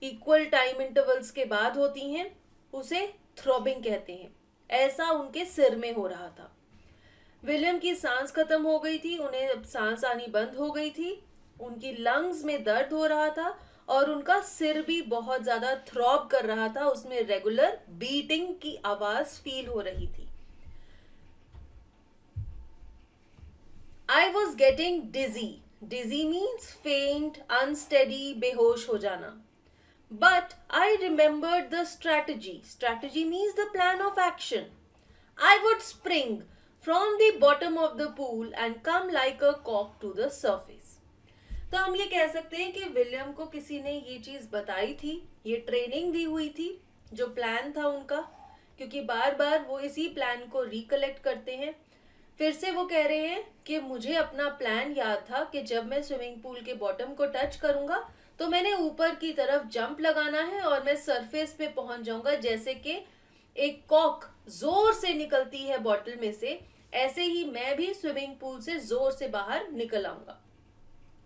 इक्वल टाइम इंटरवल्स के बाद होती हैं, उसे थ्रॉबिंग कहते हैं। ऐसा उनके सिर में हो रहा था। विलियम की सांस खत्म हो गई थी, उन्हें अब सांस आनी बंद हो गई थी, उनकी लंग्स में दर्द हो रहा था और उनका सिर भी बहुत ज्यादा थ्रॉब कर रहा था, उसमें रेगुलर बीटिंग की आवाज फील हो रही थी। I was getting dizzy. Dizzy means faint, unsteady, बेहोश हो जाना। But I remembered the strategy. Strategy means the plan of action. I would spring from the bottom of the pool and come like a cork to the surface. तो हम ये कह सकते हैं कि विलियम को किसी ने ये चीज बताई थी, ये ट्रेनिंग दी हुई थी, जो प्लान था उनका, क्योंकि बार बार वो इसी प्लान को रिकलेक्ट करते हैं। फिर से वो कह रहे हैं कि मुझे अपना प्लान याद था कि जब मैं स्विमिंग पूल के बॉटम को टच करूंगा तो मैंने ऊपर की तरफ जंप लगाना है और मैं सरफेस पे पहुंच जाऊंगा, जैसे कि एक कॉक जोर से निकलती है बॉटल में से, ऐसे ही मैं भी स्विमिंग पूल से जोर से बाहर निकल आऊंगा।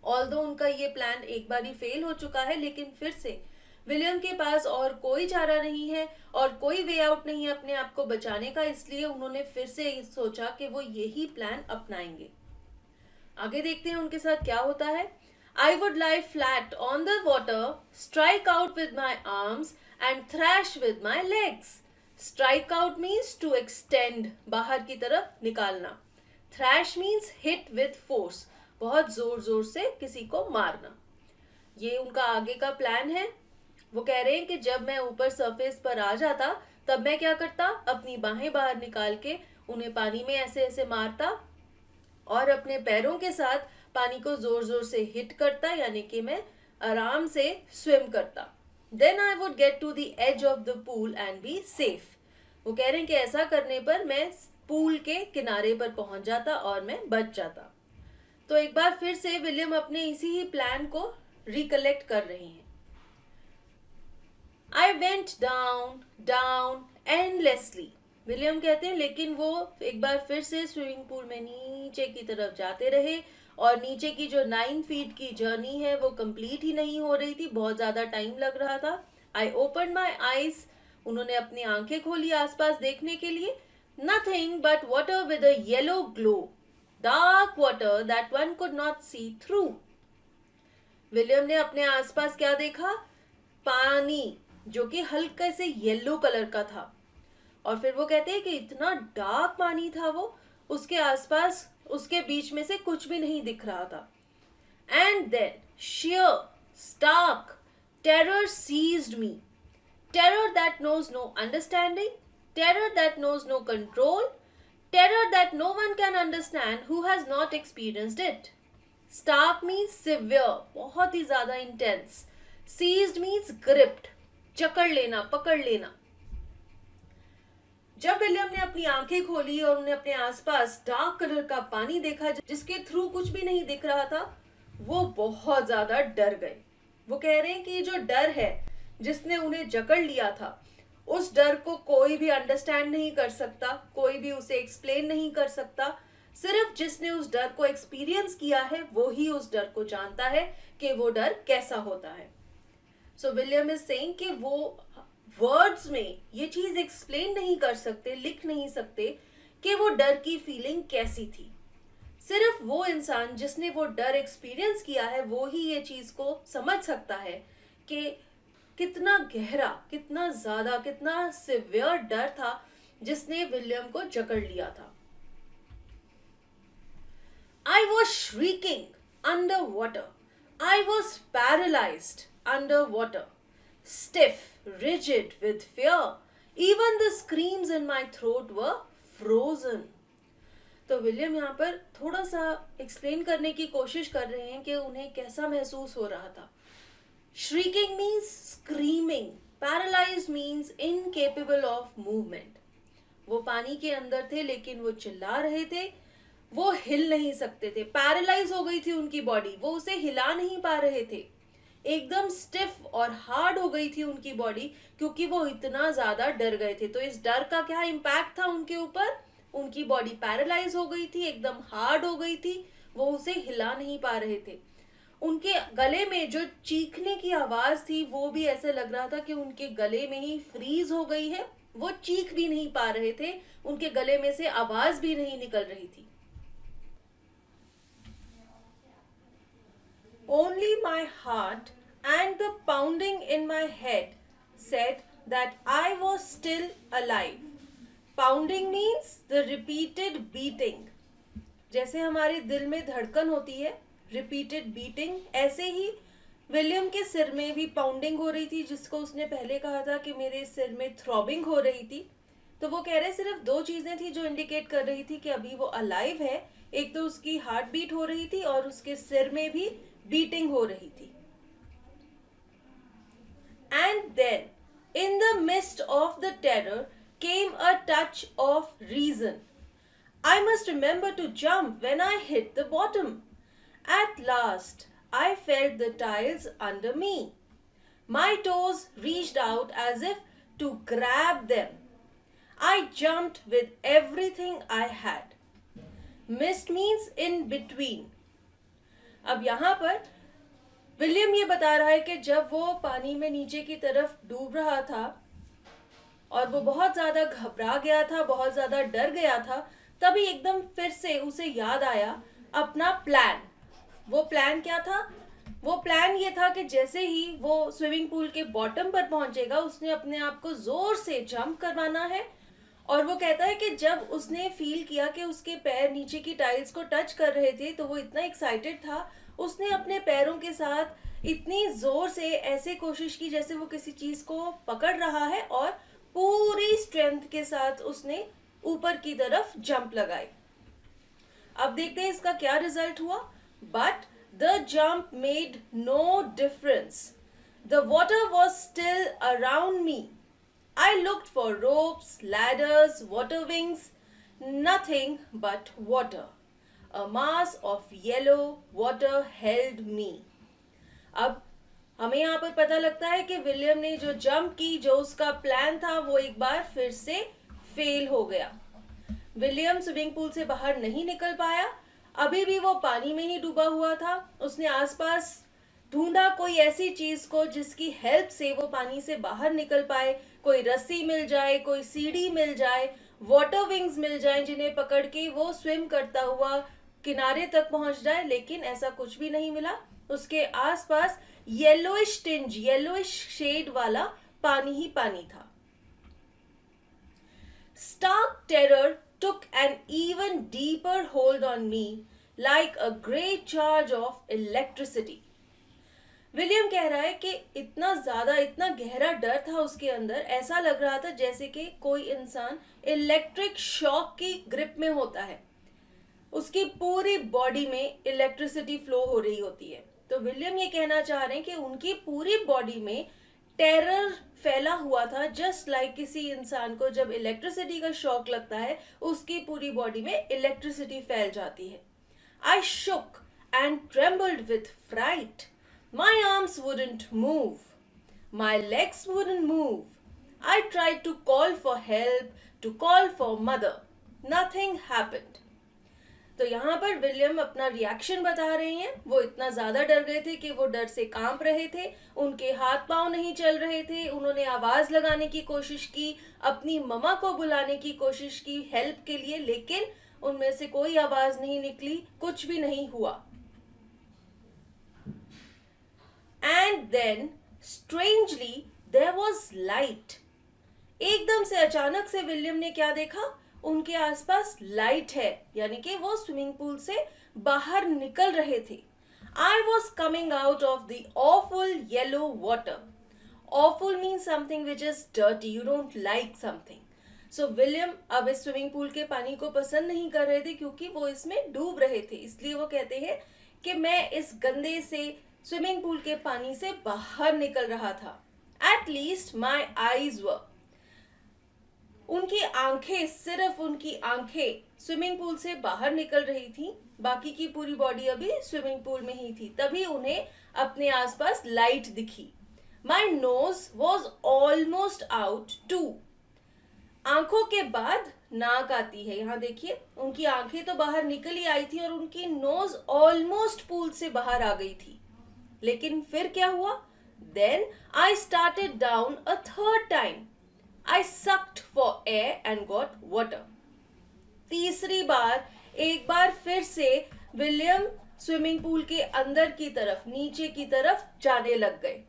ऑल्दो उनका ये प्लान एक बार ही फेल हो चुका है, लेकिन फिर से विलियम के पास और कोई चारा नहीं है और कोई वे आउट नहीं है अपने आप को बचाने का, इसलिए उन्होंने फिर से सोचा कि वो यही प्लान अपनाएंगे। आगे देखते हैं उनके साथ क्या होता है। I would lie flat on the water, strike out with my arms and thrash with my legs. Strike out means to extend, बाहर की तरफ निकालना। Thrash means hit with force, बहुत जोर जोर से किसी को मारना। ये उनका आगे का प्लान है। वो कह रहे हैं कि जब मैं ऊपर सरफेस पर आ जाता तब मैं क्या करता, अपनी बाहें बाहर निकाल के उन्हें पानी में ऐसे ऐसे मारता और अपने पैरों के साथ पानी को जोर जोर से हिट करता, यानी कि मैं आराम से स्विम करता। Then I would get to the edge of the pool and be safe. वो कह रहे हैं कि ऐसा करने पर मैं पूल के किनारे पर पहुंच जाता और मैं बच जाता। तो एक बार फिर से विलियम अपने इसी ही प्लान को रिकलेक्ट कर रहे हैं। I went down, down endlessly. William कहते हैं लेकिन वो एक बार फिर से स्विमिंग पूल में नीचे की तरफ जाते रहे और नीचे की जो 9 फीट की जर्नी है वो कंप्लीट ही नहीं हो रही थी, बहुत ज्यादा टाइम लग रहा था। आई ओपन माई आईज, उन्होंने अपनी आंखें खोली आसपास देखने के लिए। Nothing but water with a yellow glow, dark water that one could not see through. William ने अपने आसपास क्या देखा? पानी, जो कि हल्के से येलो कलर का था। और फिर वो कहते हैं कि इतना डार्क पानी था वो, उसके आसपास उसके बीच में से कुछ भी नहीं दिख रहा था। And then sheer, stark terror seized me. Terror that knows no understanding, terror that knows no control, terror that no one can understand who has not experienced it. Stark means severe, बहुत ही ज्यादा intense. Seized means gripped, जकड़ लेना, पकड़ लेना। जब William ने अपनी आंखें खोली और उन्हें अपने आसपास डार्क कलर का पानी देखा जिसके थ्रू कुछ भी नहीं दिख रहा था, वो बहुत ज्यादा डर गए। वो कह रहे हैं कि ये जो डर है जिसने उन्हें जकड़ लिया था, उस डर को कोई भी अंडरस्टैंड नहीं कर सकता, कोई भी उसे एक्सप्लेन नहीं कर सकता। सिर्फ जिसने उस डर को एक्सपीरियंस किया है वो ही उस डर को जानता है कि वो डर कैसा होता है। सो विलियम इज सेइंग कि वो वर्ड्स में ये चीज एक्सप्लेन नहीं कर सकते, लिख नहीं सकते कि वो डर की फीलिंग कैसी थी। सिर्फ वो इंसान जिसने वो डर एक्सपीरियंस किया है वो ही ये चीज को समझ सकता है कि कितना गहरा, कितना ज्यादा, कितना सिवियर डर था जिसने विलियम को जकड़ लिया था। I was shrieking underwater. I was paralyzed underwater. Stiff, rigid with fear. Even the screams in my throat were frozen. तो विलियम यहाँ पर थोड़ा सा एक्सप्लेन करने की कोशिश कर रहे हैं कि उन्हें कैसा महसूस हो रहा था। Shrieking means screaming. Paralyzed means incapable of movement. वो पानी के अंदर थे लेकिन वो चिल्ला रहे थे, वो हिल नहीं सकते थे। पैरालाइज हो गई थी उनकी बॉडी, वो उसे हिला नहीं पा रहे थे। एकदम स्टिफ और हार्ड हो गई थी उनकी बॉडी क्योंकि वो इतना ज्यादा डर गए थे। तो इस डर का क्या इम्पैक्ट था उनके ऊपर? उनकी बॉडी पैरालाइज हो गई थी, एकदम हार्ड हो गई थी, वो उसे हिला नहीं पा रहे थे। उनके गले में जो चीखने की आवाज थी वो भी ऐसे लग रहा था कि उनके गले में ही फ्रीज हो गई है। वो चीख भी नहीं पा रहे थे, उनके गले में से आवाज भी नहीं निकल रही थी। Only my heart and the pounding in my head said that I was still alive. Pounding means the repeated beating. जैसे हमारे दिल में धड़कन होती है, रिपीटेड बीटिंग, ऐसे ही विलियम के सिर में भी पाउंडिंग हो रही थी, जिसको उसने पहले कहा था कि मेरे सिर में थ्रॉबिंग हो रही थी। तो वो कह रहे सिर्फ दो चीजें थी जो इंडिकेट कर रही थी कि अभी वो अलाइव है। एक तो उसकी हार्ट बीट हो रही थी और उसके सिर में भी बीटिंग हो रही थी। And then in the mist of the terror came a touch of reason. I must remember to jump when I hit the bottom. At last, I felt the tiles under me. My toes reached out as if to grab them. I jumped with everything I had. Mist means in between. अब यहाँ पर William ये बता रहा है कि जब वो पानी में नीचे की तरफ डूब रहा था और वो बहुत ज़्यादा घबरा गया था, बहुत ज़्यादा डर गया था, तभी एकदम फिर से उसे याद आया अपना प्लान। वो प्लान क्या था? वो प्लान ये था कि जैसे ही वो स्विमिंग पूल के बॉटम पर पहुंचेगा, उसने अपने आप को जोर से जंप करवाना है। और वो कहता है कि जब उसने फील किया कि उसके पैर नीचे की टाइल्स को टच कर रहे थे, तो वो इतना एक्साइटेड था, उसने अपने पैरों के साथ इतनी जोर से ऐसे कोशिश की जैसे वो किसी चीज को पकड़ रहा है, और पूरी स्ट्रेंथ के साथ उसने ऊपर की तरफ जंप लगाई। अब देखते हैं इसका क्या रिजल्ट हुआ। But the jump made no difference. The water was still around me. I looked for ropes, ladders, water wings, nothing but water. A mass of yellow water held me. अब हमें यहाँ पर पता लगता है कि विलियम ने जो जंप की, जो उसका प्लान था, वो एक बार फिर से फेल हो गया। विलियम स्विमिंग पूल से बाहर नहीं निकल पाया। अभी भी वो पानी में ही डूबा हुआ था। उसने आसपास ढूंढा कोई ऐसी चीज को जिसकी हेल्प से वो पानी से बाहर निकल पाए। कोई रस्सी मिल जाए, कोई सीढ़ी मिल जाए, वाटर विंग्स मिल जाए जिन्हें पकड़ के वो स्विम करता हुआ किनारे तक पहुंच जाए, लेकिन ऐसा कुछ भी नहीं मिला। उसके आसपास येलोइश टिंज, येलोइश शेड वाला पानी ही पानी था। Stark terror took an even deeper hold on me, like a great charge of electricity. William कह रहा है कि इतना ज्यादा, इतना गहरा डर था उसके अंदर, ऐसा लग रहा था जैसे कि कोई इंसान इलेक्ट्रिक शॉक की ग्रिप में होता है, उसकी पूरी बॉडी में इलेक्ट्रिसिटी फ्लो हो रही होती है। तो विलियम ये कहना चाह रहे हैं कि उनकी पूरी बॉडी में टेरर फैला हुआ था, जस्ट लाइक किसी इंसान को जब इलेक्ट्रिसिटी का शॉक लगता है, उसकी पूरी बॉडी में इलेक्ट्रिसिटी फैल जाती है। I shook and trembled with fright. My arms wouldn't move, my legs wouldn't move. I tried to call for help, to call for mother, nothing happened. तो यहाँ पर विलियम अपना रिएक्शन बता रहे हैं। वो इतना ज्यादा डर गए थे कि वो डर से कांप रहे थे, उनके हाथ पांव नहीं चल रहे थे। उन्होंने आवाज लगाने की कोशिश की, अपनी मम्मा को बुलाने की कोशिश की हेल्प के लिए, लेकिन उनमें से कोई आवाज नहीं निकली, कुछ भी नहीं हुआ। And then strangely there was light. एकदम से अचानक से विलियम ने क्या देखा? उनके आसपास लाइट है, यानी कि वो स्विमिंग पूल से बाहर निकल रहे थे। I was coming out of the awful yellow water. Awful means something which is dirty, you don't like something. So William अब इस स्विमिंग पूल के पानी को पसंद नहीं कर रहे थे, क्योंकि वो इसमें डूब रहे थे। इसलिए वो कहते हैं कि मैं इस गंदे से स्विमिंग पूल के पानी से बाहर निकल रहा था। एट लीस्ट माई आईज वर। उनकी आंखें, सिर्फ उनकी आंखें स्विमिंग पूल से बाहर निकल रही थी, बाकी की पूरी बॉडी अभी स्विमिंग पूल में ही थी। तभी उन्हें अपने आसपास लाइट दिखी। My nose was almost out too. आंखों के बाद नाक आती है, यहाँ देखिए उनकी आंखें तो बाहर निकल ही आई थी और उनकी नोज ऑलमोस्ट पूल से बाहर आ गई थी। लेकिन फिर क्या हुआ? Then I started down a third time. I sucked for air and got water. तीसरी बार, एक बार फिर से विलियम स्विमिंग पूल के अंदर की तरफ, नीचे की तरफ जाने लग गए।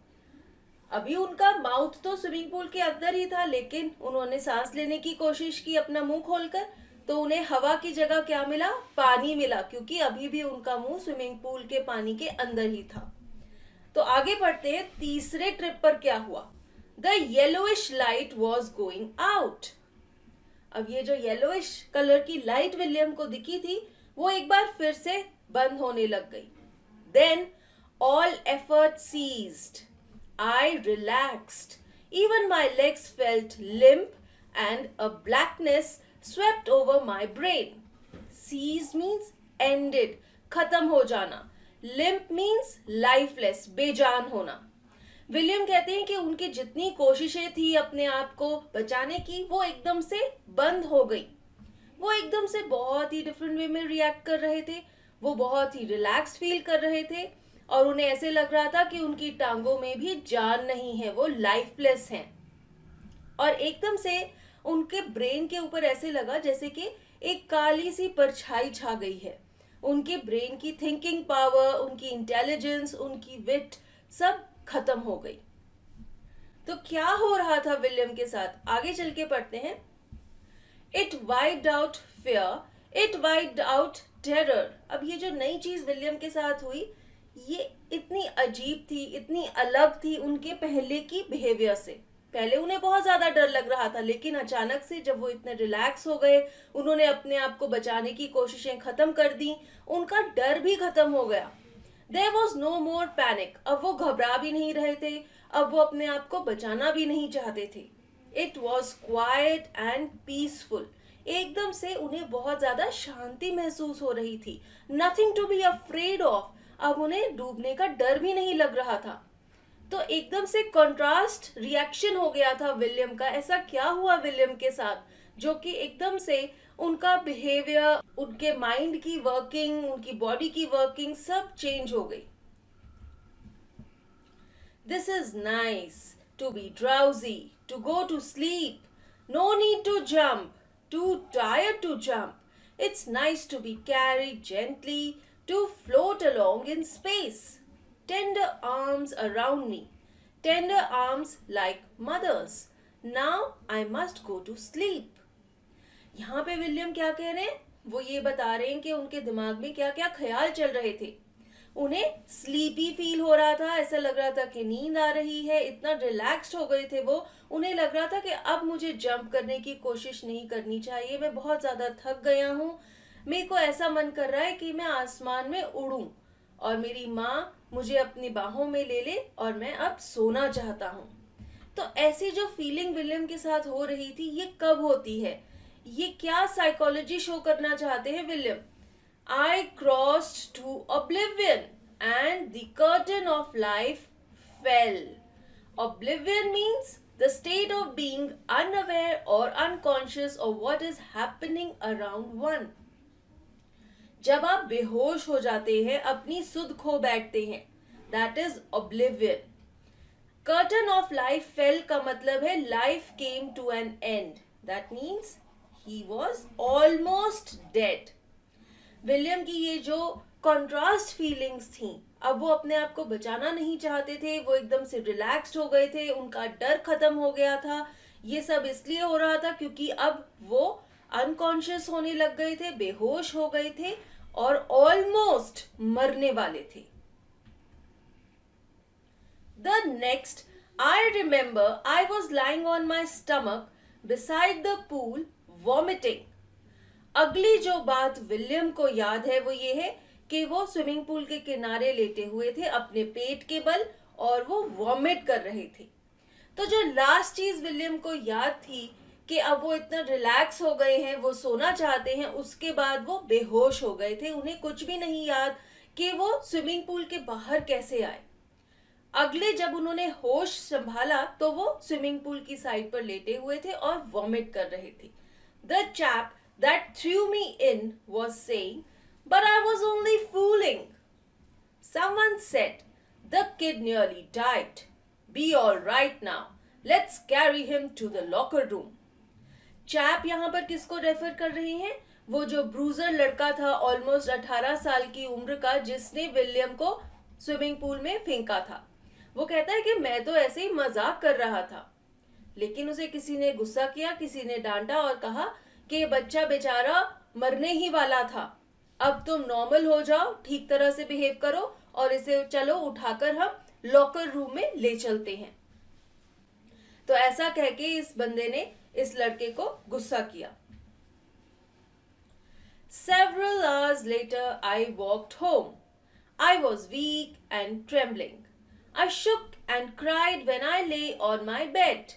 अभी उनका माउथ तो स्विमिंग पूल के अंदर ही था, लेकिन उन्होंने सांस लेने की कोशिश की अपना मुंह खोलकर, तो उन्हें हवा की जगह क्या मिला? पानी मिला, क्योंकि अभी भी उनका मुंह स्विमिंग पूल के पानी के अंदर ही था। तो आगे बढ़ते हैं, तीसरे ट्रिप पर क्या हुआ? The yellowish light was going out. अब ये जो येलोइश कलर की लाइट विलियम को दिखी थी, वो एक बार फिर से बंद होने लग गई। Then all effort ceased. I relaxed. Even my legs felt limp and a blackness swept over my brain. Ceased means ended, खत्म हो जाना. Limp means lifeless, बेजान होना. विलियम कहते हैं कि उनकी जितनी कोशिशें थी अपने आप को बचाने की, वो एकदम से बंद हो गई। वो एकदम से बहुत ही डिफरेंट वे में रिएक्ट कर रहे थे, वो बहुत ही रिलैक्स्ड फील कर रहे थे और उन्हें ऐसे लग रहा था कि उनकी टांगों में भी जान नहीं है, वो लाइफलेस हैं। और एकदम से उनके ब्रेन के ऊपर ऐसे लगा जैसे कि एक काली सी परछाई छा गई है। उनके ब्रेन की थिंकिंग पावर, उनकी इंटेलिजेंस, उनकी विट सब खत्म हो गई। तो क्या हो रहा था विलियम के साथ? आगे चल के पढ़ते हैं। It wiped out fear, it wiped out terror. अब ये जो नई चीज विलियम के साथ हुई, ये इतनी अजीब थी, इतनी अलग थी उनके पहले की बिहेवियर से। पहले उन्हें बहुत ज्यादा डर लग रहा था, लेकिन अचानक से जब वो इतने रिलैक्स हो गए, उन्होंने अपने आप को बचाने की कोशिशें खत्म कर दी, उनका डर भी खत्म हो गया। There was no more panic. अब वो घबरा भी नहीं रहे थे, अब वो अपने आप को बचाना भी नहीं चाहते थे। It was quiet and peaceful. एकदम से उन्हें बहुत ज्यादा शांति महसूस हो रही थी। Nothing to be afraid of. अब उन्हें डूबने का डर भी नहीं लग रहा था। तो एकदम से कंट्रास्ट रिएक्शन हो गया था विलियम का। ऐसा क्या हुआ विलियम के साथ जो कि एकदम से उनका बिहेवियर, उनके माइंड की वर्किंग, उनकी बॉडी की वर्किंग सब चेंज हो गई। This is nice to be drowsy, to go to sleep, no need to jump, too tired to jump, it's nice to be carried gently, to float along in space, tender arms around me, tender arms like mothers. Now I must go to sleep. यहाँ पे William क्या कह रहे हैं? वो ये बता रहे हैं कि उनके दिमाग में क्या क्या ख्याल चल रहे थे। उन्हें स्लीपी फील हो रहा था, ऐसा लग रहा था कि नींद आ रही है, इतना रिलैक्स्ड हो गए थे वो। उन्हें लग रहा था कि अब मुझे जंप करने की कोशिश नहीं करनी चाहिए, मैं बहुत ज्यादा थक गया हूँ, मेरे को ऐसा मन कर रहा है कि मैं आसमान में उड़ूं और मेरी माँ मुझे अपनी बाहों में ले ले और मैं अब सोना चाहता हूँ। तो ऐसी जो फीलिंग विलियम के साथ हो रही थी, ये कब होती है? ये क्या साइकोलॉजी शो करना चाहते हैं William? I crossed to oblivion and the curtain of life fell. Oblivion means the state of being unaware or unconscious of what is happening around one. जब आप बेहोश हो जाते हैं, अपनी सुध खो बैठते हैं, that is oblivion. Curtain of life fell का मतलब है life came to an end. That means he was almost dead. William की ये जो कॉन्ट्रास्ट फीलिंग्स थी, अब वो अपने आप को बचाना नहीं चाहते थे, वो एकदम से रिलैक्स्ड हो गए थे, उनका डर खत्म हो गया था। ये सब इसलिए हो रहा था क्योंकि अब वो अनकॉन्शियस होने लग गए थे, बेहोश हो गए थे और ऑलमोस्ट मरने वाले थे। The next I remember I was lying on my stomach beside the pool vomiting. अगली जो बात विलियम को याद है वो ये है कि वो स्विमिंग पूल के किनारे लेटे हुए थे अपने पेट के बल और वो वॉमिट कर रहे थे। तो जो लास्ट चीज विलियम को याद थी कि अब वो इतना रिलैक्स हो गए हैं, वो सोना चाहते हैं, उसके बाद वो बेहोश हो गए थे। उन्हें कुछ भी नहीं याद कि वो स्विमिंग पूल के बाहर कैसे आए। अगले जब उन्होंने होश संभाला तो वो स्विमिंग पूल की साइड पर लेटे हुए थे और वॉमिट कर रहे थे। The chap that threw me in was saying, "But I was only fooling." Someone said, "The kid nearly died. Be all right now. Let's carry him to the locker room." Chap यहाँ पर किसको refer कर रहे हैं? वो जो bruiser लड़का था ऑलमोस्ट 18 साल की उम्र का, जिसने विलियम को स्विमिंग पूल में फेंका था। वो कहता है कि मैं तो ऐसे ही मजाक कर रहा था, लेकिन उसे किसी ने गुस्सा किया, किसी ने डांटा और कहा कि बच्चा बेचारा मरने ही वाला था, अब तुम नॉर्मल हो जाओ, ठीक तरह से बिहेव करो और इसे चलो उठाकर हम लॉकर रूम में ले चलते हैं। तो ऐसा कह के इस बंदे ने इस लड़के को गुस्सा किया। Several hours later, I walked home. I was weak and trembling. I shook and cried when I lay on my bed.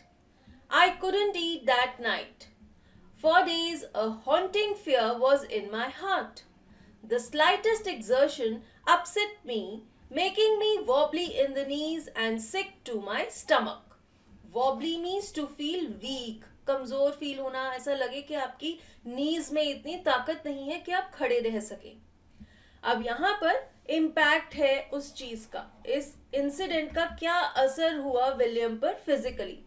I couldn't eat that night. For days, a haunting fear was in my heart. The slightest exertion upset me, making me wobbly in the knees and sick to my stomach. Wobbly means to feel weak. कमजोर feel होना, ऐसा लगे कि आपकी नीज में इतनी ताकत नहीं है कि आप खड़े रह सके। अब यहाँ पर इम्पैक्ट है उस चीज का, इस इंसिडेंट का क्या असर हुआ विलियम पर फिजिकली।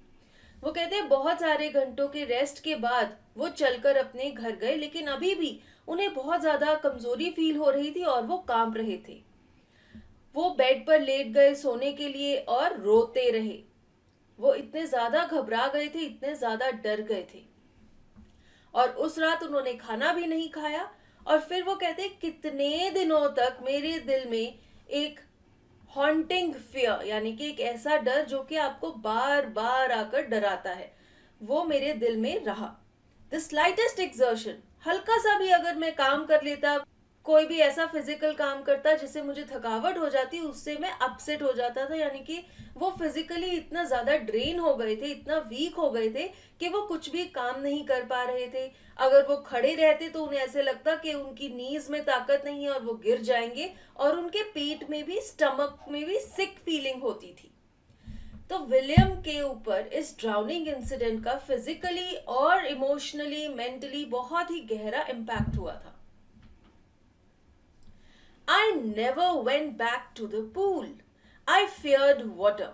वो कहते हैं बहुत सारे घंटों के रेस्ट के बाद वो चलकर अपने घर गए, लेकिन अभी भी उन्हें बहुत ज्यादा कमजोरी फील हो रही थी और वो कांप रहे थे। वो बेड पर लेट गए सोने के लिए और रोते रहे। वो इतने ज्यादा घबरा गए थे, इतने ज्यादा डर गए थे, और उस रात उन्होंने खाना भी नहीं खाया। और फिर वो कहते कितने दिनों तक मेरे दिल में एक हॉन्टिंग फियर, यानी कि एक ऐसा डर जो कि आपको बार बार आकर डराता है, वो मेरे दिल में रहा। द स्लाइटेस्ट एक्सर्शन, हल्का सा भी अगर मैं काम कर लेता, कोई भी ऐसा फिजिकल काम करता जिससे मुझे थकावट हो जाती, उससे मैं अपसेट हो जाता था। यानी कि वो फिजिकली इतना ज्यादा ड्रेन हो गए थे, इतना वीक हो गए थे कि वो कुछ भी काम नहीं कर पा रहे थे। अगर वो खड़े रहते तो उन्हें ऐसे लगता कि उनकी नीज में ताकत नहीं है और वो गिर जाएंगे, और उनके पेट में भी, स्टमक में भी सिक फीलिंग होती थी। तो विलियम के ऊपर इस ड्राउनिंग इंसिडेंट का फिजिकली और इमोशनली, मेंटली बहुत ही गहरा इम्पैक्ट हुआ था। I never went back to the pool. I feared water.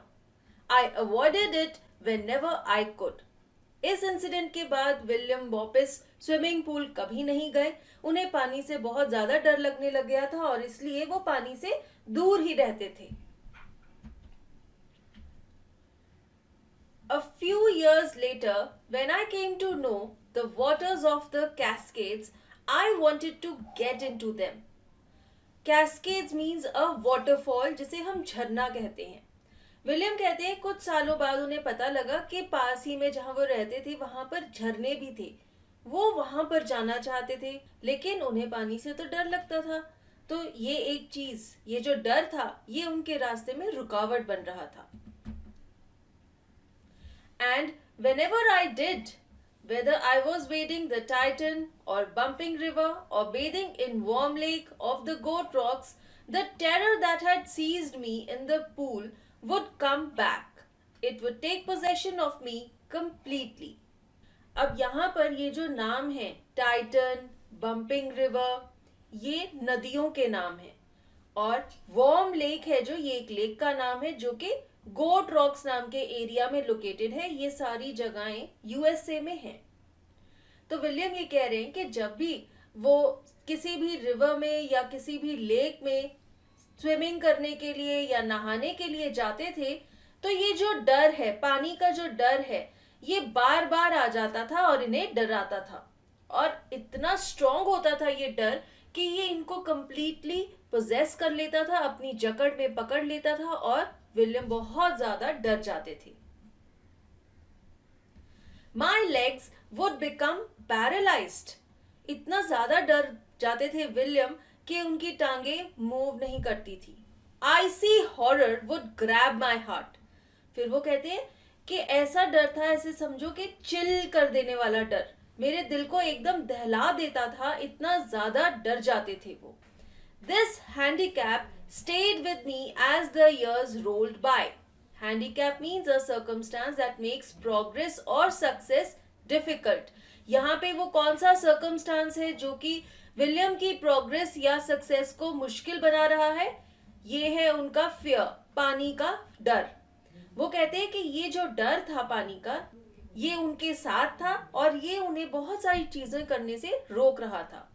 I avoided it whenever I could. इस इंसिडेंट के बाद विलियम वापस स्विमिंग पूल कभी नहीं गए। उन्हें पानी से बहुत ज्यादा डर लगने लग गया था और इसलिए वो पानी से दूर ही रहते थे। A few years later, when I came to know the waters of the Cascades, I wanted to get into them. Cascades means a waterfall, जिसे हम झरना कहते हैं। विलियम कहते हैं कुछ सालों बाद उन्हें पता लगा कि पास ही में जहां वो रहते थे वहां पर झरने भी थे। वो वहां पर जाना चाहते थे, लेकिन उन्हें पानी से तो डर लगता था। तो ये एक चीज, ये जो डर था, ये उनके रास्ते में रुकावट बन रहा था। And whenever I did, whether I was wading the Titan or bumping river or bathing in warm lake of the Goat Rocks, the terror that had seized me in the pool would come back. It would take possession of me completely. अब यहाँ पर ये जो नाम है, Titan, bumping river, ये नदियों के नाम है, और वार्म लेक है जो ये एक लेक का नाम है जो कि गोट रॉक्स नाम के एरिया में लोकेटेड है। ये सारी जगहें यूएसए में हैं। तो विलियम ये कह रहे हैं कि जब भी वो किसी भी रिवर में या किसी भी लेक में स्विमिंग करने के लिए या नहाने के लिए जाते थे, तो ये जो डर है, पानी का जो डर है, ये बार बार आ जाता था और इन्हें डराता था, और इतना स्ट्रॉन्ग होता था ये डर कि ये इनको कंप्लीटली पोजेस कर लेता था, अपनी जकड़ में पकड़ लेता था, और विलियम बहुत ज्यादा डर जाते थे। My legs would become paralyzed. इतना ज्यादा डर जाते थे विलियम कि उनकी टांगे मूव नहीं करती थी। Icy horror would grab my heart. फिर वो कहते हैं कि ऐसा डर था, ऐसे समझो कि चिल कर देने वाला डर, मेरे दिल को एकदम दहला देता था, इतना ज्यादा डर जाते थे वो। This handicap stayed with me as the years rolled by. Handicap means a circumstance that makes progress or success difficult. यहाँ पे वो कौन सा सर्कमस्टांस है जो कि विलियम की प्रोग्रेस या सक्सेस को मुश्किल बना रहा है? ये है उनका फियर, पानी का डर। वो कहते हैं कि ये जो डर था पानी का, ये उनके साथ था और ये उन्हें बहुत सारी चीजें करने से रोक रहा था।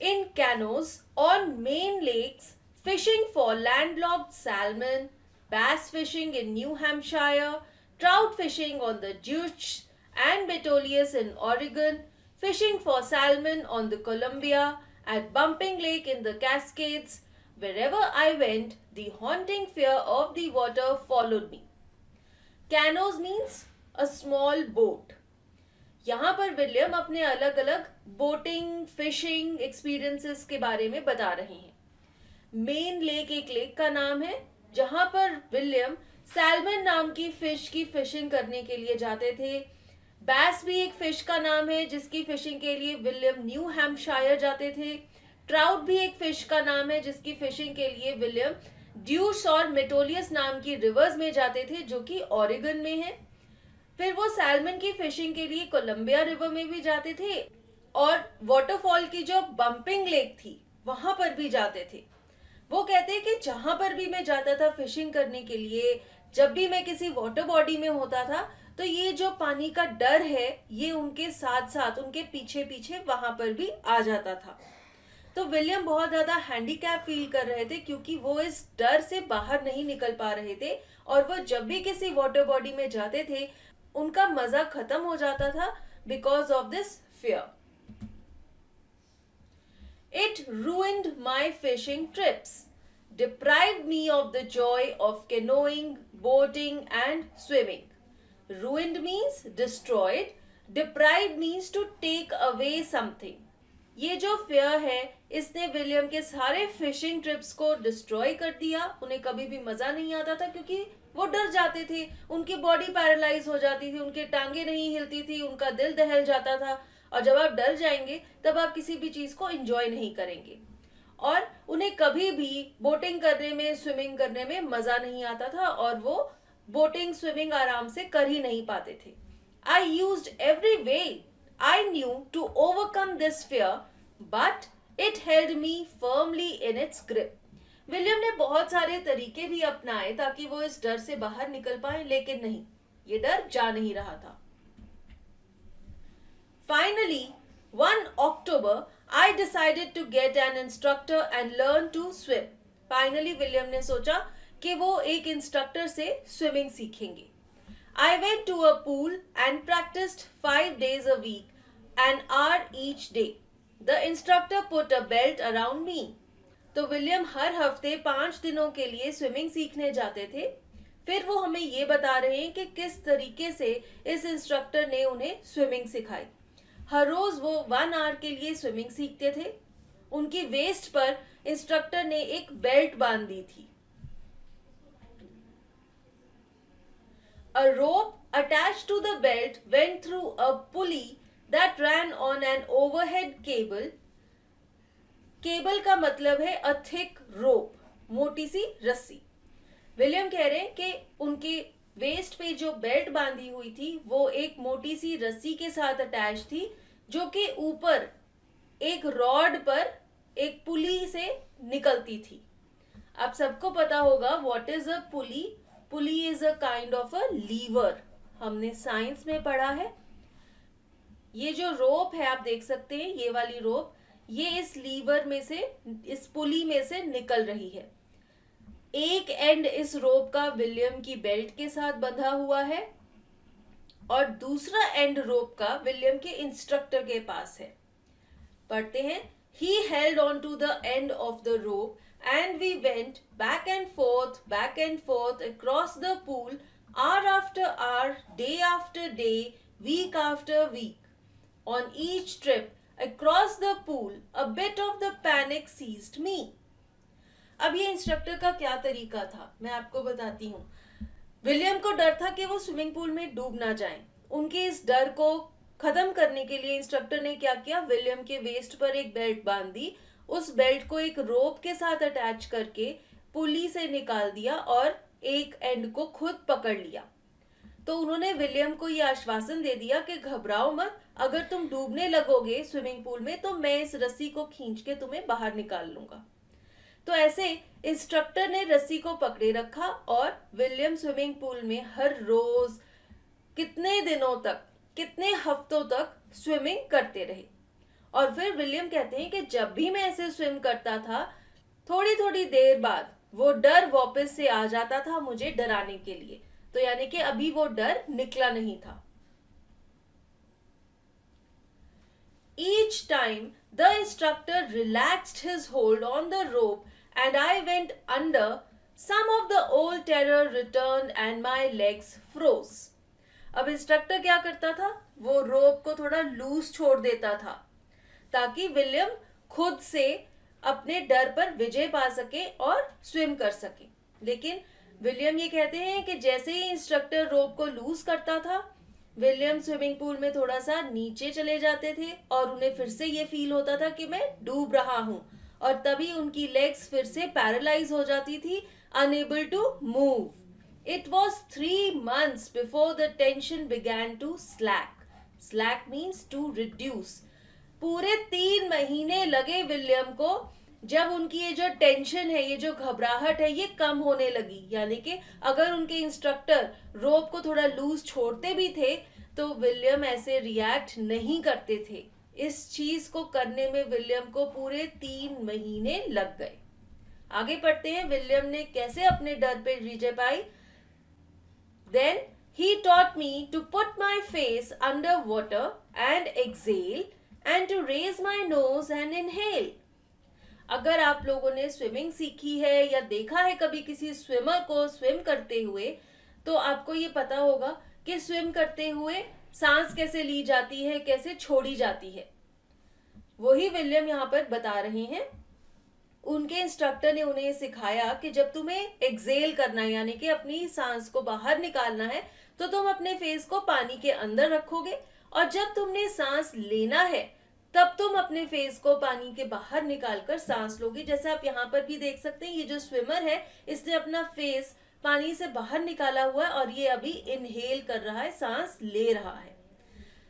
In canoes on main lakes, fishing for landlocked salmon, bass fishing in New Hampshire, trout fishing on the Deutsch and Betolius in Oregon, fishing for salmon on the Columbia, at Bumping Lake in the Cascades, wherever I went, the haunting fear of the water followed me. Canoes means a small boat. यहाँ पर William अपने अलग अलग boating, fishing experiences के बारे में बता रहे हैं। मेन लेक एक लेक का नाम है जहां पर विलियम सैल्मन नाम की फिश की फिशिंग करने के लिए जाते थे। बैस भी एक फिश का नाम है जिसकी फिशिंग के लिए विलियम न्यू हैम्पशायर जाते थे। ट्राउट भी एक फिश का नाम है जिसकी फिशिंग के लिए विलियम ड्यूस और मेटोलियस नाम की रिवर्स में जाते थे जो कि ओरेगन में है। फिर वो सैल्मन की फिशिंग के लिए कोलंबिया रिवर में भी जाते थे और वाटरफॉल की जो बम्पिंग लेक थी वहां पर भी जाते थे। वो कहते हैं कि जहां पर भी मैं जाता था फिशिंग करने के लिए, जब भी मैं किसी वाटर बॉडी में होता था, तो ये जो पानी का डर है ये उनके साथ साथ, उनके पीछे पीछे वहां पर भी आ जाता था। तो विलियम बहुत ज्यादा हैंडीकैप फील कर रहे थे क्योंकि वो इस डर से बाहर नहीं निकल पा रहे थे और वो जब भी किसी वाटर बॉडी में जाते थे उनका मजा खत्म हो जाता था because of this fear. It ruined my fishing trips, deprived me of the joy of canoeing, boating and swimming. Ruined means destroyed, deprived means to take away something. ये जो फियर है इसने विलियम के सारे फिशिंग ट्रिप्स को destroy कर दिया। उन्हें कभी भी मजा नहीं आता था क्योंकि वो डर जाते थे, उनकी बॉडी पैरालाइज हो जाती थी, उनके टांगे नहीं हिलती थी, उनका दिल दहल जाता था। और जब आप डर जाएंगे तब आप किसी भी चीज को एंजॉय नहीं करेंगे और उन्हें कभी भी बोटिंग करने में, स्विमिंग करने में मजा नहीं आता था और वो बोटिंग, स्विमिंग आराम से कर ही नहीं पाते थे। I used every way I knew to overcome this fear, but it held me firmly in its grip. William ने बहुत सारे तरीके भी अपनाए ताकि वो इस डर से बाहर निकल पाए, लेकिन नहीं, ये डर जा नहीं रहा था। Finally, one October, I decided to get an instructor and learn to swim. Finally, William ने सोचा कि वो एक इंस्ट्रक्टर से स्विमिंग सीखेंगे। I went to a pool and practiced 5 days a week, an hour each day. The instructor put a belt around me. तो William हर हफ्ते 5 दिनों के लिए स्विमिंग सीखने जाते थे। फिर वो हमें ये बता रहे हैं कि किस तरीके से इस इंस्ट्रक्टर ने उन्हें स्विमिंग सिखाई। हर रोज वो 1 आवर के लिए स्विमिंग सीखते थे। उनकी वेस्ट पर इंस्ट्रक्टर ने एक बेल्ट बांध दी थी। A rope attached to the belt went through a pulley that ran on an overhead cable. Cable का मतलब है a thick rope, मोटी सी रस्सी। विलियम कह रहे हैं कि उनके वेस्ट पे जो बेल्ट बांधी हुई थी वो एक मोटी सी रस्सी के साथ अटैच थी जो कि ऊपर एक रॉड पर एक पुली से निकलती थी। आप सबको पता होगा what is a pulley. Pulley is a kind of a lever, हमने साइंस में पढ़ा है। ये जो रोप है आप देख सकते हैं, ये वाली रोप, ये इस लीवर में से, इस पुली में से निकल रही है। एक एंड इस रोप का विलियम की बेल्ट के साथ बंधा हुआ है और दूसरा एंड रोप का विलियम के इंस्ट्रक्टर के पास है। पढ़ते हैं, he held on to the end of the rope and we went back and forth across the pool, hour after hour, day after day, week after week. On each trip across the pool, a bit of the panic seized me. अब ये instructor का क्या तरीका था मैं आपको बताती हूँ। विलियम को डर था कि वो स्विमिंग पूल में डूब ना जाएं। उनके इस डर को खत्म करने के लिए इंस्ट्रक्टर ने क्या किया, विलियम के वेस्ट पर एक बेल्ट बांध दी, उस बेल्ट को एक रोप के साथ अटैच करके पुली से निकाल दिया और एक एंड को खुद पकड़ लिया। तो उन्होंने विलियम को ये आश्वासन दे दिया कि घबराओ मत, अगर तुम डूबने लगोगे स्विमिंग पूल में तो मैं इस रस्सी को खींच के तुम्हें बाहर निकाल लूंगा। तो ऐसे इंस्ट्रक्टर ने रस्सी को पकड़े रखा और विलियम स्विमिंग पूल में हर रोज कितने दिनों तक, कितने हफ्तों तक स्विमिंग करते रहे। और फिर विलियम कहते हैं कि जब भी मैं ऐसे स्विम करता था, थोड़ी थोड़ी देर बाद वो डर वापस से आ जाता था मुझे डराने के लिए। तो यानी कि अभी वो डर निकला नहीं था। Each time the instructor relaxed his hold on the rope and I went under, some of the old terror returned and my legs froze. अब इंस्ट्रक्टर क्या करता था, वो रोप को थोड़ा लूज छोड़ देता था ताकि विलियम खुद से अपने डर पर विजय पा सके और स्विम कर सके। लेकिन विलियम ये कहते हैं कि जैसे ही इंस्ट्रक्टर रोप को लूज करता था, विलियम स्विमिंग पूल में थोड़ा सा नीचे चले जाते थे और उन्हें फिर से ये फील होता था कि मैं डूब रहा हूं, और तभी उनकी लेग्स फिर से पैरालाइज हो जाती थी, unable to move. It was 3 months before the tension began to slack. Slack means to reduce. पूरे 3 महीने लगे विलियम को, जब उनकी ये जो टेंशन है, ये जो घबराहट है, ये कम होने लगी। यानी कि अगर उनके इंस्ट्रक्टर रोप को थोड़ा लूज छोड़ते भी थे तो विलियम ऐसे रिएक्ट नहीं करते थे। इस चीज को करने में विलियम को पूरे 3 महीने लग गए। आगे पढ़ते हैं, विलियम ने कैसे अपने डर पे विजय पाई। Then he taught me to put my face under water and exhale and to raise my nose and inhale. अगर आप लोगों ने स्विमिंग सीखी है या देखा है कभी किसी स्विमर को स्विम करते हुए, तो आपको ये पता होगा कि स्विम करते हुए सांस कैसे ली जाती है, कैसे छोड़ी जाती है। वही विलियम यहाँ पर बता रहे हैं। उनके इंस्ट्रक्टर ने उन्हें सिखाया कि जब तुम्हें एक्सेल करना है, यानी कि अपनी सांस को बाहर निकालना है, तो तुम अपने फेस को पानी के अंदर रखोगे, और जब तुमने सांस लेना है तब तुम अपने फेस को पानी के बाहर निकालकर सांस लोगे। जैसे आप यहाँ पर भी देख सकते हैं, ये जो स्विमर है इसने अपना फेस पानी से बाहर निकाला हुआ है और ये अभी इनहेल कर रहा है, सांस ले रहा है।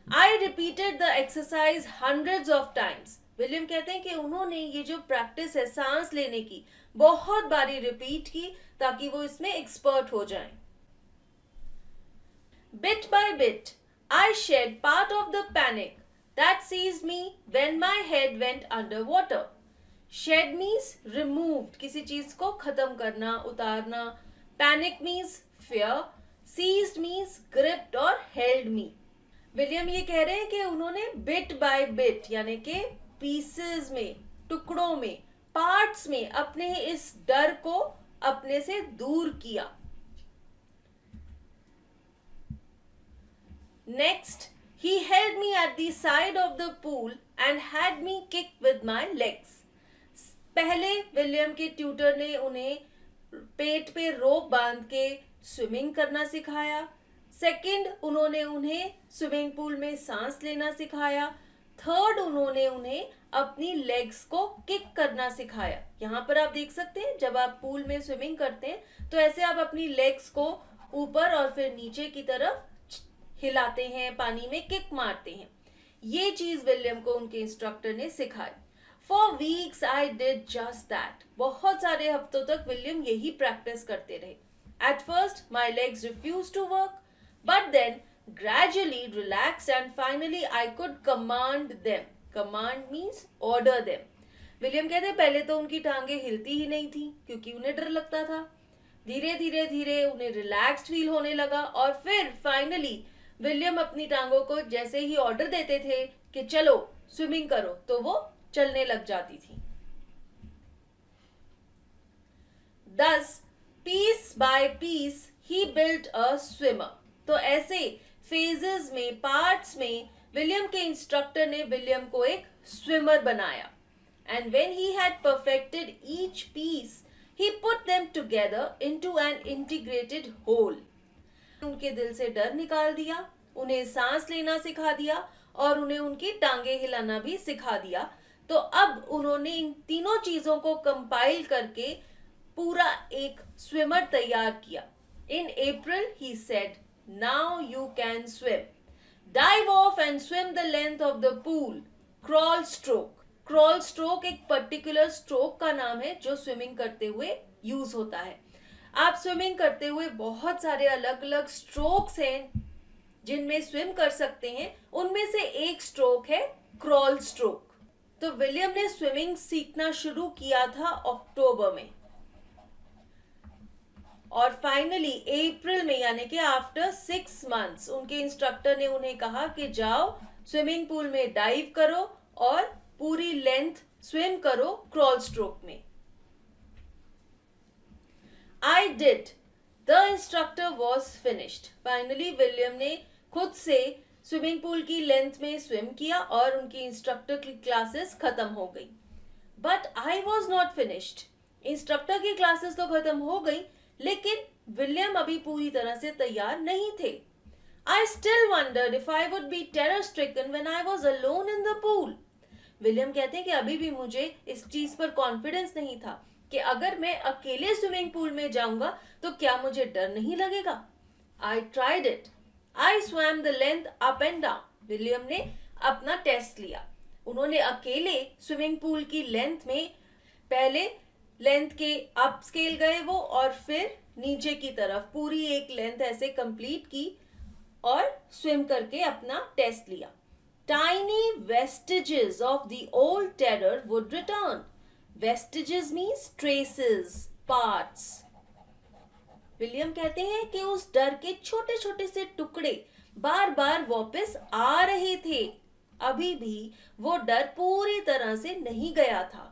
I repeated the exercise hundreds of times. William कहते हैं कि उन्होंने ये जो प्रैक्टिस है सांस लेने की, बहुत बारी रिपीट की ताकि वो इसमें एक्सपर्ट हो जाएं। Bit by bit, I shed part of the panic that seized me when my head went underwater. Shed means removed, किसी चीज को खत्म करना, उतारना। Panic means fear. Seized means gripped or held me. William ये कह रहे हैं कि उन्होंने बिट बाय बिट, यानी कि पीसेस में, टुकड़ों में, पार्ट्स में अपने इस डर को अपने से दूर किया। Next, he held me at the side of the pool and had me kick with my legs. पहले विलियम के ट्यूटर ने उन्हें पेट पे रोप बांध के स्विमिंग करना सिखाया। सेकंड, उन्होंने उन्हें स्विमिंग पूल में सांस लेना सिखाया। थर्ड, उन्होंने उन्हें अपनी लेग्स को किक करना सिखाया। यहाँ पर आप देख सकते हैं, जब आप पूल में स्विमिंग करते हैं तो ऐसे आप अपनी लेग्स को ऊपर और फिर नीचे की तरफ हिलाते हैं, पानी में किक मारते हैं। ये चीज विलियम को उनके इंस्ट्रक्टर ने सिखाई। For weeks I did just that. बहुत सारे हफ्तों तक विलियम यही प्रैक्टिस करते रहे। At first my legs refuse to work, but then gradually relaxed and finally I could command them. Command means order them. William कहते हैं पहले तो उनकी टांगे हिलती ही नहीं थी क्योंकि उन्हें डर लगता था। धीरे धीरे धीरे उन्हें रिलैक्स्ड फील होने लगा और फिर फाइनली विलियम अपनी टांगों को जैसे ही ऑर्डर देते थे कि चलो स्विमिंग करो, तो वो चलने लग जाती थी। Thus, piece by piece, he built a swimmer. तो ऐसे फेजेस में, पार्ट्स में विलियम के इंस्ट्रक्टर ने विलियम को एक स्विमर बनाया। And when he had perfected each piece, he put them together into an integrated whole. उनके दिल से डर निकाल दिया, उन्हें सांस लेना सिखा दिया और उन्हें उनकी टांगे हिलाना भी सिखा दिया। तो अब उन्होंने इन तीनों चीजों को कंपाइल करके पूरा एक स्विमर तैयार किया। In April, he said, Now you can swim. Dive off and swim the length of the pool. Crawl stroke. Crawl stroke एक पर्टिकुलर स्ट्रोक का नाम है जो स्विमिंग करते हुए यूज होता है. आप स्विमिंग करते हुए बहुत सारे अलग अलग स्ट्रोक्स हैं जिनमें स्विम कर सकते हैं. उनमें से एक स्ट्रोक है क्रॉल स्ट्रोक. तो विलियम ने स्विमिंग सीखना शुरू किया था अक्टूबर में और फाइनली अप्रैल में यानी कि आफ्टर 6 months उनके इंस्ट्रक्टर ने उन्हें कहा कि जाओ स्विमिंग पूल में डाइव करो और पूरी लेंथ स्विम करो क्रॉल स्ट्रोक में. I did. The instructor was finished. Finally William ने खुद से स्विमिंग पूल की लेंथ में स्विम किया और उनकी इंस्ट्रक्टर की क्लासेस खत्म हो गई. But I was not finished. Instructor की क्लासेस तो खत्म हो गई लेकिन विलियम अभी पूरी तरह से तैयार नहीं थे. I still wondered if I would be terror stricken when I was alone in the pool. William कहते हैं कि अभी भी मुझे इस चीज पर कॉन्फिडेंस नहीं था कि अगर मैं अकेले स्विमिंग पूल में जाऊंगा तो क्या मुझे डर नहीं लगेगा. I tried it. I swum the length up and down. William ने अपना टेस्ट लिया. उन्होंने अकेले स्विमिंग पूल की लेंथ में पहले लेंथ के अप स्केल गए वो और फिर नीचे की तरफ पूरी एक लेंथ ऐसे कंप्लीट की और स्विम करके अपना टेस्ट लिया. Tiny vestiges of the old terror would return. Vestiges means traces, parts. William कहते हैं कि उस डर के छोटे छोटे से टुकड़े बार बार वापस आ रहे थे. अभी भी वो डर पूरी तरह से नहीं गया था.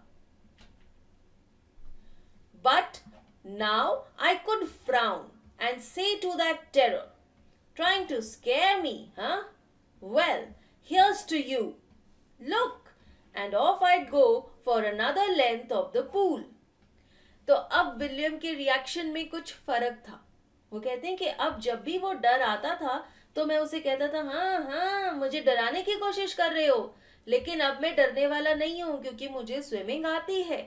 But now I could frown and say to that terror, trying to scare me, huh? Well, here's to you. Look, and off I'd go for another length of the pool. तो अब विलियम के reaction में कुछ फर्क था. वो कहते हैं कि अब जब भी वो डर आता था तो मैं उसे कहता था हाँ हाँ मुझे डराने की कोशिश कर रहे हो, लेकिन अब मैं डरने वाला नहीं हूं क्योंकि मुझे स्विमिंग आती है.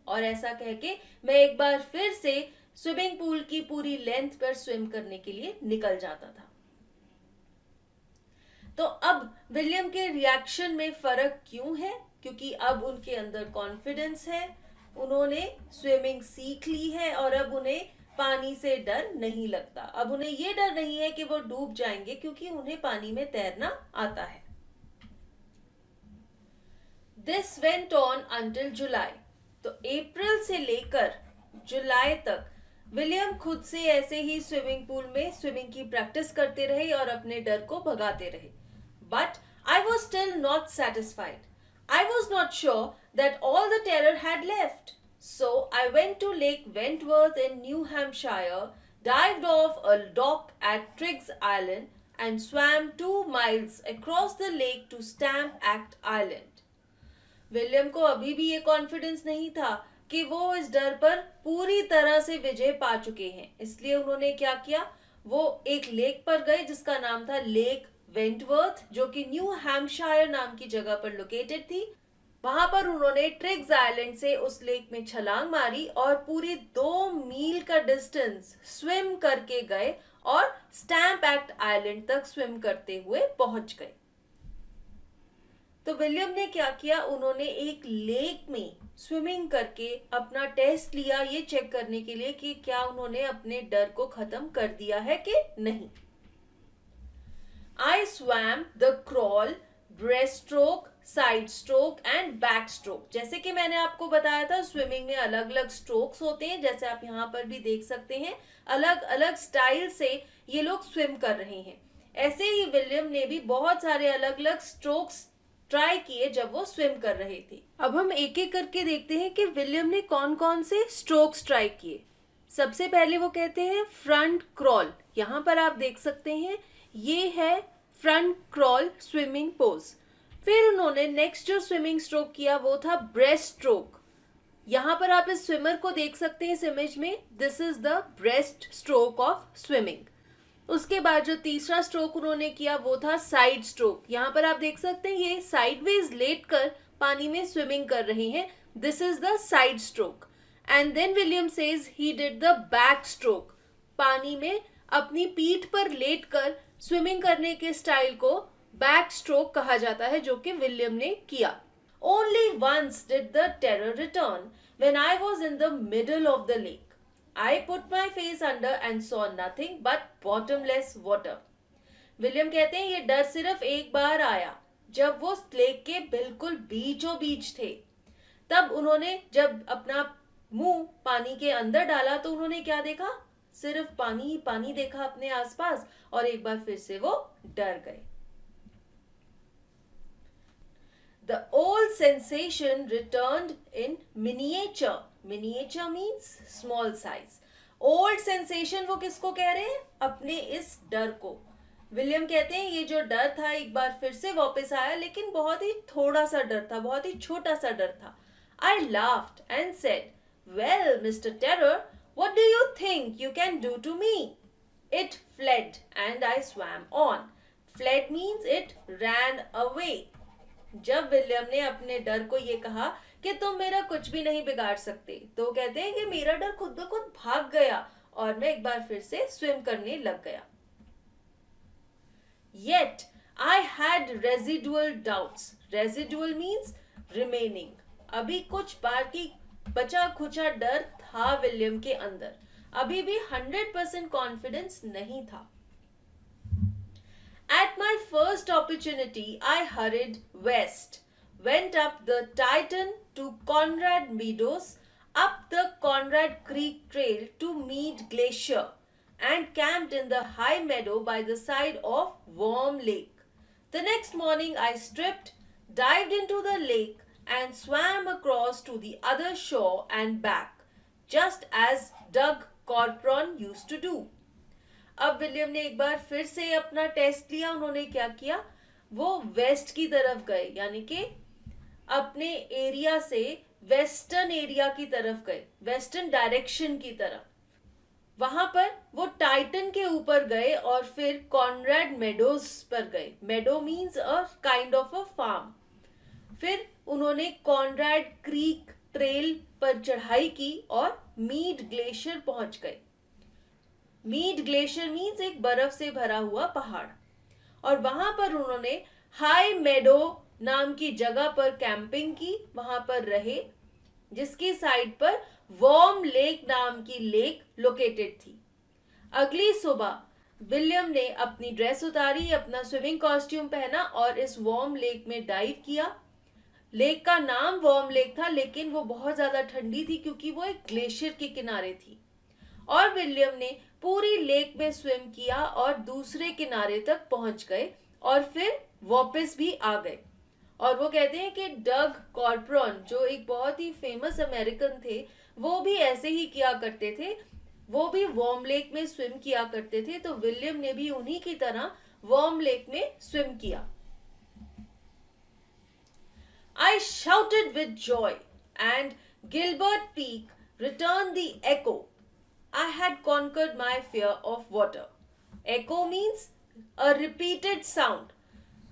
और ऐसा कह के मैं एक बार फिर से स्विमिंग पूल की पूरी लेंथ पर स्विम करने के लिए निकल जाता था. तो अब विलियम के रिएक्शन में फर्क क्यों है? क्योंकि अब उनके अंदर कॉन्फिडेंस है, उन्होंने स्विमिंग सीख ली है और अब उन्हें पानी से डर नहीं लगता. अब उन्हें ये डर नहीं है कि वो डूब जाएंगे क्योंकि उन्हें पानी में तैरना आता है. दिस वेंट ऑन अंटिल जुलाई. तो अप्रैल से लेकर जुलाई तक विलियम खुद से ऐसे ही स्विमिंग पूल में स्विमिंग की प्रैक्टिस करते रहे और अपने डर को भगाते रहे. But I was still not satisfied. I was not sure that all the terror had left. So I went to Lake Wentworth in New Hampshire, dived off a dock at Triggs Island, and swam 2 miles across the lake to Stamp Act Island. William को अभी भी ये confidence नहीं था कि वो इस डर पर पूरी तरह से विजय पा चुके हैं. इसलिए उन्होंने क्या किया, वो एक लेक पर गए जिसका नाम था लेक वेंटवर्थ, जो कि न्यू हैम्पशायर नाम की जगह पर लोकेटेड थी. वहां पर उन्होंने ट्रिग्स आइलैंड से उस लेक में छलांग मारी और पूरी 2 मील का डिस्टेंस स्विम करके गए और स्टैम्प एक्ट आइलैंड तक स्विम करते हुए पहुंच गए. तो विलियम ने क्या किया, उन्होंने एक लेक में स्विमिंग करके अपना टेस्ट लिया ये चेक करने के लिए कि क्या उन्होंने अपने डर को खत्म कर दिया है कि नहीं. I swam the crawl, breaststroke, side stroke and back stroke. जैसे कि मैंने आपको बताया था स्विमिंग में अलग अलग स्ट्रोक्स होते हैं, जैसे आप यहाँ पर भी देख सकते हैं अलग अलग स्टाइल से ये लोग स्विम कर रहे हैं. ऐसे ही विलियम ने भी बहुत सारे अलग अलग स्ट्रोक्स ट्राई किए जब वो स्विम कर रहे थे. अब हम एक एक करके देखते हैं कि विलियम ने कौन कौन से स्ट्रोक्स ट्राई किए. सबसे पहले वो कहते हैं फ्रंट क्रॉल. यहाँ पर आप देख सकते हैं ये है फ्रंट क्रॉल स्विमिंग पोज. फिर उन्होंने नेक्स्ट जो स्विमिंग स्ट्रोक किया वो था ब्रेस्ट स्ट्रोक. यहाँ पर आप इस स्विमर को देख सकते हैं इस इमेज में. This is the breast stroke of swimming. उसके बाद जो तीसरा स्ट्रोक उन्होंने किया वो था साइड स्ट्रोक. यहाँ पर आप देख सकते हैं ये साइडवेज लेट कर पानी में स्विमिंग कर रहे हैं. This is the side stroke. And then William says he did the back stroke. पानी में अपनी पीठ पर लेटकर स्विमिंग करने के स्टाइल को बैक स्ट्रोक कहा जाता है, जो कि विलियम ने किया. Only once did the terror return when I was in the middle of the lake. I put my face under and saw nothing but bottomless water. William कहते हैं ये डर सिर्फ एक बार आया जब वो लेक के बिल्कुल बीचों बीच थे. तब उन्होंने जब अपना मुंह पानी के अंदर डाला तो उन्होंने क्या देखा? सिर्फ पानी ही पानी देखा अपने आसपास और एक बार फिर से वो डर गए. The old sensation returned in miniature. Miniature means small size. Old sensation वो किसको कह रहे हैं? अपने इस डर को. विलियम कहते हैं ये जो डर था एक बार फिर से वापस आया, लेकिन बहुत ही थोड़ा सा डर था, बहुत ही छोटा सा डर था. I laughed and said, "Well, Mr. Terror, what do you think you can do to me?" It fled and I swam on. Fled means it ran away. जब विलियम ने अपने डर को ये कहा कि तुम मेरा कुछ भी नहीं बिगाड़ सकते, तो कहते हैं कि मेरा डर खुद ब खुद भाग गया और मैं एक बार फिर से स्विम करने लग गया. Yet I had residual doubts. Residual means remaining. अभी कुछ बाकी बचा खुचा डर था विलियम के अंदर. अभी भी 100% कॉन्फिडेंस नहीं था. At my first opportunity, I hurried west, went up the Titan to Conrad Meadows, up the Conrad Creek Trail to Mead Glacier, and camped in the high meadow by the side of Worm Lake. The next morning, I stripped, dived into the lake, and swam across to the other shore and back, just as Doug Corpron used to do. अब William ने एक बार फिर से अपना test लिया. उन्होंने क्या किया? वो वेस्ट की तरफ गए, यानी कि अपने एरिया से वेस्टर्न एरिया की तरफ गए, वेस्टर्न डायरेक्शन की तरफ. वहां पर वो टाइटन के ऊपर गए और फिर कॉनराड मेडोज पर गए. Meadow means a kind of a farm. फिर उन्होंने कॉनराड क्रीक ट्रेल पर चढ़ाई की और मीड ग्लेशियर पहुंच गए. मीड ग्लेशियर मीन्स एक बर्फ से भरा हुआ पहाड़. और वहां पर उन्होंने हाई मेडो नाम की जगह पर कैंपिंग की, वहां पर रहे, जिसकी साइड पर वॉर्म लेक नाम की लेक लोकेटेड थी. अगली सुबह विलियम ने अपनी ड्रेस उतारी, अपना स्विमिंग कॉस्ट्यूम पहना और इस वॉर्म लेक में डाइव किया. लेक का नाम वॉर्म लेक था, लेकिन वो बहुत ज्यादा ठंडी थी क्योंकि वो एक ग्लेशियर के किनारे थी. और विलियम ने पूरी लेक में स्विम किया और दूसरे किनारे तक पहुंच गए और फिर वापस भी आ गए. और वो कहते हैं कि डग कॉर्प्रॉन, जो एक बहुत ही फेमस अमेरिकन थे, वो भी ऐसे ही किया करते थे. वो भी वॉर्म लेक में स्विम किया करते थे. तो विलियम ने भी उन्हीं की तरह वॉर्म लेक में स्विम किया. I shouted with joy, and Gilbert Peak returned the echo. I had conquered my fear of water. Echo means a repeated sound.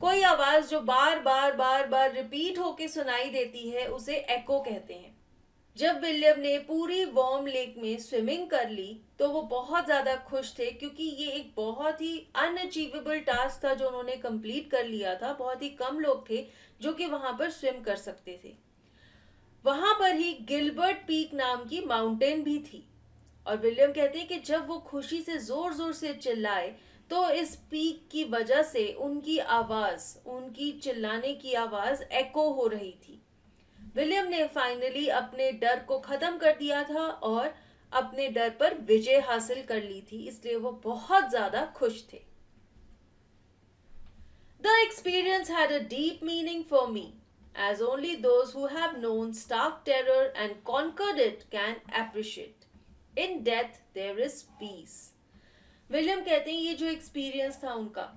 कोई आवाज जो बार बार रिपीट होके सुनाई देती है उसे echo कहते हैं. जब विलियम ने पूरी वॉर्म लेक में स्विमिंग कर ली तो वो बहुत ज्यादा खुश थे, क्योंकि ये एक बहुत ही अनअचीवेबल टास्क था जो उन्होंने कंप्लीट कर लिया था. बहुत ही कम लोग थे जो कि वहां पर स्विम कर सकते थे. वहां पर ही गिलबर्ट पीक नाम की माउंटेन भी थी. और विलियम कहते हैं कि जब वो खुशी से जोर जोर से चिल्लाए तो इस पीक की वजह से उनकी आवाज, उनकी चिल्लाने की आवाज एको हो रही थी. विलियम ने फाइनली अपने डर को खत्म कर दिया था और अपने डर पर विजय हासिल कर ली थी, इसलिए वो बहुत ज्यादा खुश थे. The experience had a deep meaning for me, as only those who have known stark terror and conquered it can appreciate. In death there is peace. William कहते हैं ये जो एक्सपीरियंस था उनका,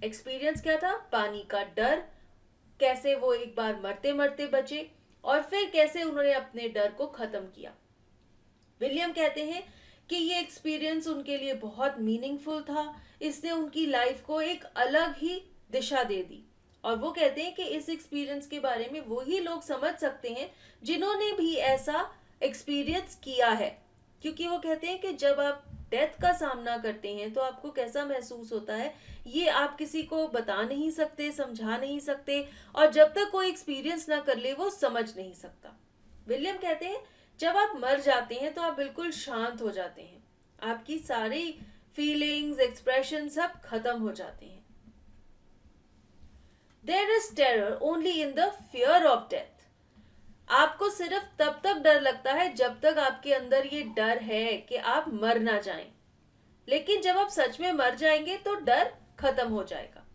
एक्सपीरियंस क्या था? पानी का डर, कैसे वो एक बार मरते मरते बचे और फिर कैसे उन्होंने अपने डर को खत्म किया. विलियम कहते हैं कि ये एक्सपीरियंस उनके लिए बहुत मीनिंगफुल था. इसने उनकी लाइफ को एक अलग ही दिशा दे दी. और वो कहते हैं कि इस एक्सपीरियंस के बारे में वही लोग समझ सकते हैं जिन्होंने भी ऐसा एक्सपीरियंस किया है. क्योंकि वो कहते हैं कि जब आप डेथ का सामना करते हैं तो आपको कैसा महसूस होता है, ये आप किसी को बता नहीं सकते, समझा नहीं सकते, और जब तक कोई एक्सपीरियंस ना कर ले वो समझ नहीं सकता। विलियम कहते हैं जब आप मर जाते हैं तो आप बिल्कुल शांत हो जाते हैं, आपकी सारी फीलिंग्स, एक्सप्रेशन सब खत्म हो जाते हैं। There is terror only in the fear of death. आपको सिर्फ तब तक डर लगता है जब तक आपके अंदर ये डर है कि आप मर ना जाएं, लेकिन जब आप सच में मर जाएंगे तो डर खत्म हो जाएगा।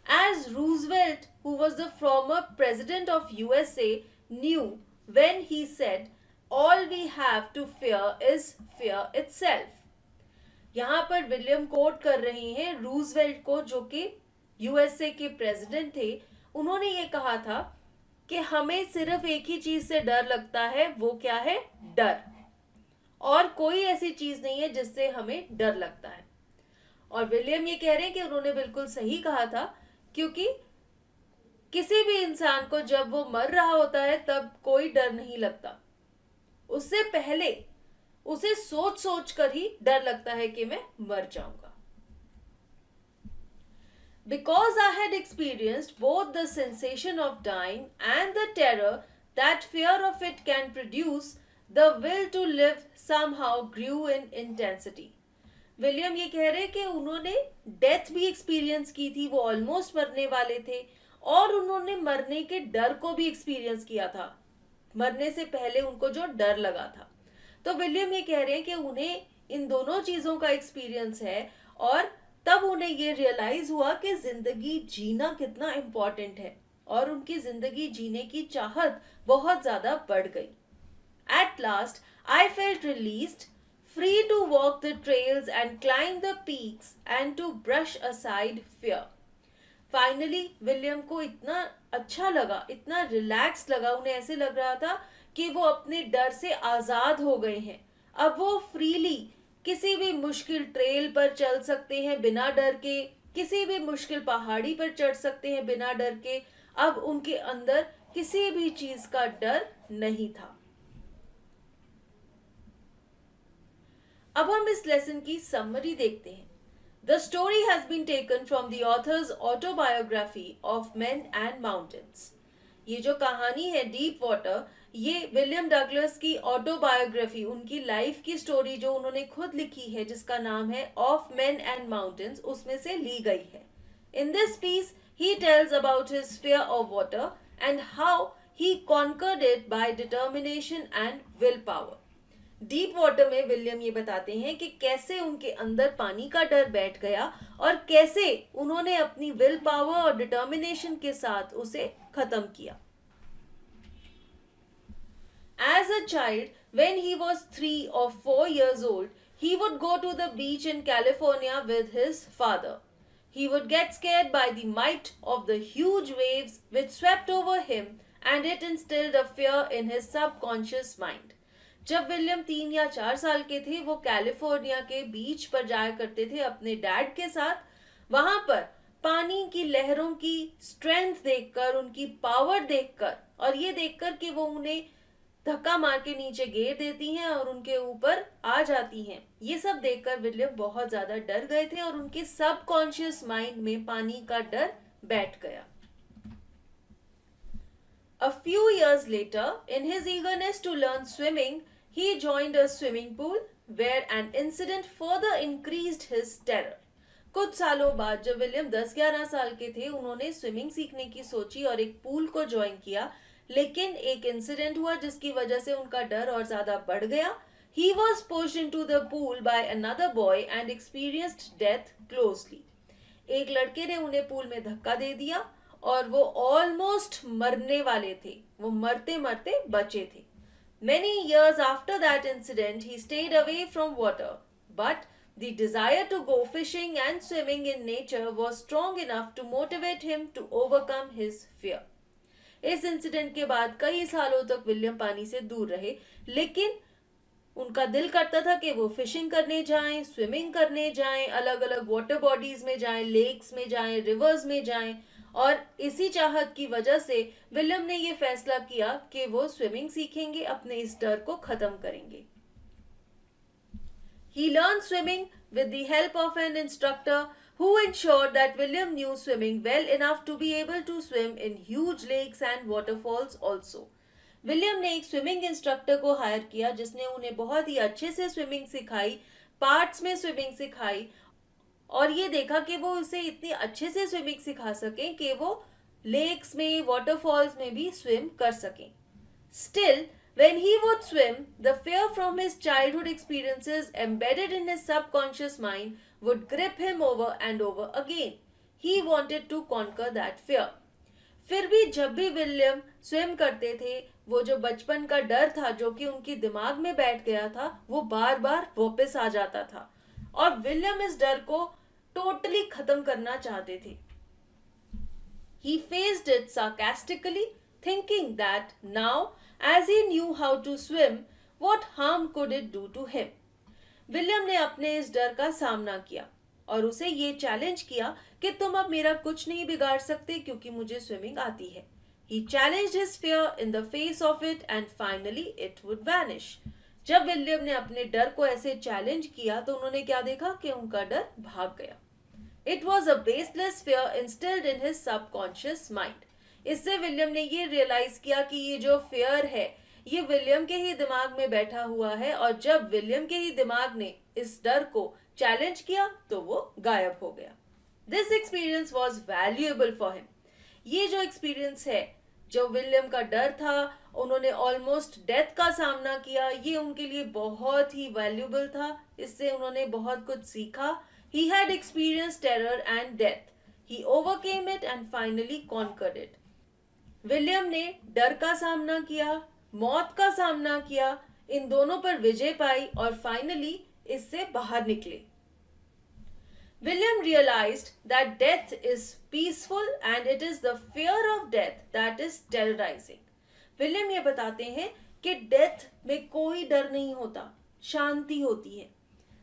As Roosevelt, who was the former president of USA, knew when he said, "All we have to fear is fear itself." यहाँ पर विलियम कोट कर रहे हैं रूजवेल्ट को, जो कि यूएसए के प्रेसिडेंट थे। उन्होंने ये कहा था कि हमें सिर्फ एक ही चीज से डर लगता है, वो क्या है? डर। और कोई ऐसी चीज नहीं है जिससे हमें डर लगता है। और विलियम ये कह रहे हैं कि उन्होंने बिल्कुल सही कहा था, क्योंकि किसी भी इंसान को जब वो मर रहा होता है तब कोई डर नहीं लगता, उससे पहले उसे सोच सोच कर ही डर लगता है कि मैं मर जाऊंगा। Because I had experienced both the sensation of dying and the terror that fear of it can produce, the will to live somehow grew in intensity. William ये कह रहे हैं कि उन्होंने डेथ भी एक्सपीरियंस की थी, वो ऑलमोस्ट मरने वाले थे, और उन्होंने मरने के डर को भी एक्सपीरियंस किया था, मरने से पहले उनको जो डर लगा था। तो विलियम ये कह रहे हैं कि उन्हें इन दोनों चीजों का एक्सपीरियंस है, और तब उन्हें ये रियलाइज हुआ कि जिंदगी जीना कितना इम्पोर्टेंट है, और उनकी जिंदगी जीने की चाहत बहुत ज्यादा बढ़ गई। At last, I felt released, free to walk the trails and climb the peaks and to brush aside fear. Finally, William को इतना अच्छा लगा, इतना रिलैक्स लगा, उन्हें ऐसे लग रहा था कि वो अपने डर से आजाद हो गए हैं। अब वो फ्रीली किसी भी मुश्किल ट्रेल पर चल सकते हैं बिना डर के, किसी भी मुश्किल पहाड़ी पर चढ़ सकते हैं बिना डर के। अब उनके अंदर किसी भी चीज का डर नहीं था। अब हम इस लेसन की समरी देखते हैं। The story has been taken from the author's autobiography of Men and Mountains. ये जो कहानी है डीप वाटर, ये विलियम डगलस की ऑटोबायोग्राफी, उनकी लाइफ की स्टोरी जो उन्होंने खुद लिखी है, जिसका नाम है ऑफ मेन एंड माउंटेन्स, उसमें से ली गई है। In this piece he tells about his fear of water and how he conquered it by determination and will power. Deep water में विलियम ये बताते हैं कि कैसे उनके अंदर पानी का डर बैठ गया और कैसे उन्होंने अपनी विल पावर और डिटर्मिनेशन के साथ उसे खत्म किया। As a child, when he was 3 or 4 years old, he would go to the beach in California with his father. He would get scared by the might of the huge waves which swept over him, and it instilled a fear in his subconscious mind. जब William 3 या 4 साल के थे, वो California के बीच पर जाया करते थे अपने डैड के साथ। वहां पर पानी की लहरों की स्ट्रेंथ देखकर, उनकी पावर देखकर, और ये देखकर कि वो उन्हें धक्का मार के नीचे गिर देती हैं और उनके ऊपर आ जाती हैं, ये सब देखकर विलियम बहुत ज्यादा डर गए थे और उनके सबकॉन्शियस माइंड में पानी का डर बैठ गया। A few years later, in his eagerness to learn swimming, he joined a swimming pool where an incident further increased his terror. कुछ सालों बाद जब विलियम 10-11 साल के थे, उन्होंने स्विमिंग सीखने की सोची और एक पूल को ज्वाइन किया, लेकिन एक इंसिडेंट हुआ जिसकी वजह से उनका डर और ज्यादा बढ़ गया। He was pushed into the pool by another boy and experienced death closely. एक लड़के ने उन्हें पूल में धक्का दे दिया और वो ऑलमोस्ट मरने वाले थे, वो मरते मरते बचे थे। Many years after that incident, he stayed away from water, but the desire to go fishing and swimming in nature was strong enough to motivate him to overcome his fear. इस incident के बाद कई सालों तक William पानी से दूर रहे, लेकिन उनका दिल करता था कि वो फिशिंग करने जाएं, स्विमिंग करने जाएं, अलग अलग वाटर बॉडीज में जाएं, लेक्स में जाएं, रिवर्स में जाएं, और इसी चाहत की वजह से विलियम ने ये फैसला किया कि वो स्विमिंग सीखेंगे, अपने इस डर को खत्म करेंगे। He learned swimming with the help of an instructor who ensured that William knew swimming well enough to be able to swim in huge lakes and waterfalls also. William ने एक स्विमिंग इंस्ट्रक्टर को higher किया जिसने उन्हें बहुत ही अच्छे से swimming सिखाई, पार्ट्स में स्विमिंग सिखाई और ये देखा कि वो उसे इतनी अच्छे से स्विमिंग सिखा सकें कि वो लेक्स में, वाटरफॉल्स में भी स्विम कर सकें. Still, when he would swim, the fear from his childhood experiences embedded in his subconscious mind would grip him over and over again. He wanted to conquer that fear. फिर भी जब भी William swim करते थे, वो जो बचपन का डर था जो कि उनके दिमाग में बैठ गया था, वो बार बार वापस आ जाता था और विलियम इस डर को टोटली खत्म करना चाहते थे. He faced it sarcastically, thinking that now, as he knew how to swim, what harm could it do to him? William ने अपने इस डर का सामना किया और उसे ये चैलेंज किया कि तुम अब मेरा कुछ नहीं बिगाड़ सकते क्योंकि मुझे स्विमिंग आती है. He challenged his fear in the face of it and finally it would vanish. जब विलियम ने अपने डर को ऐसे चैलेंज किया तो उन्होंने क्या देखा कि उनका डर भाग गया. It was a baseless fear instilled in his subconscious mind. इससे विलियम ने ये रियलाइज किया कि ये जो फियर है ये विलियम के ही दिमाग में बैठा हुआ है और जब विलियम के ही दिमाग ने इस डर को चैलेंज किया तो वो गायब हो गया. This experience was valuable for him. ये जो एक्सपीरियंस है, जो विलियम का डर था, उन्होंने ऑलमोस्ट डेथ का सामना किया, ये उनके लिए बहुत ही वैल्यूएबल था. इससे उन्होंने बहुत कुछ सीखा. He had experienced terror and death. He overcame it and finally conquered it. William ने डर का सामना किया, मौत का सामना किया, इन दोनों पर विजय पाई और फाइनली इससे बाहर निकले. William realized that death is peaceful and it is the fear of death that is terrorizing. William ये बताते हैं कि डेथ में कोई डर नहीं होता, शांति होती है.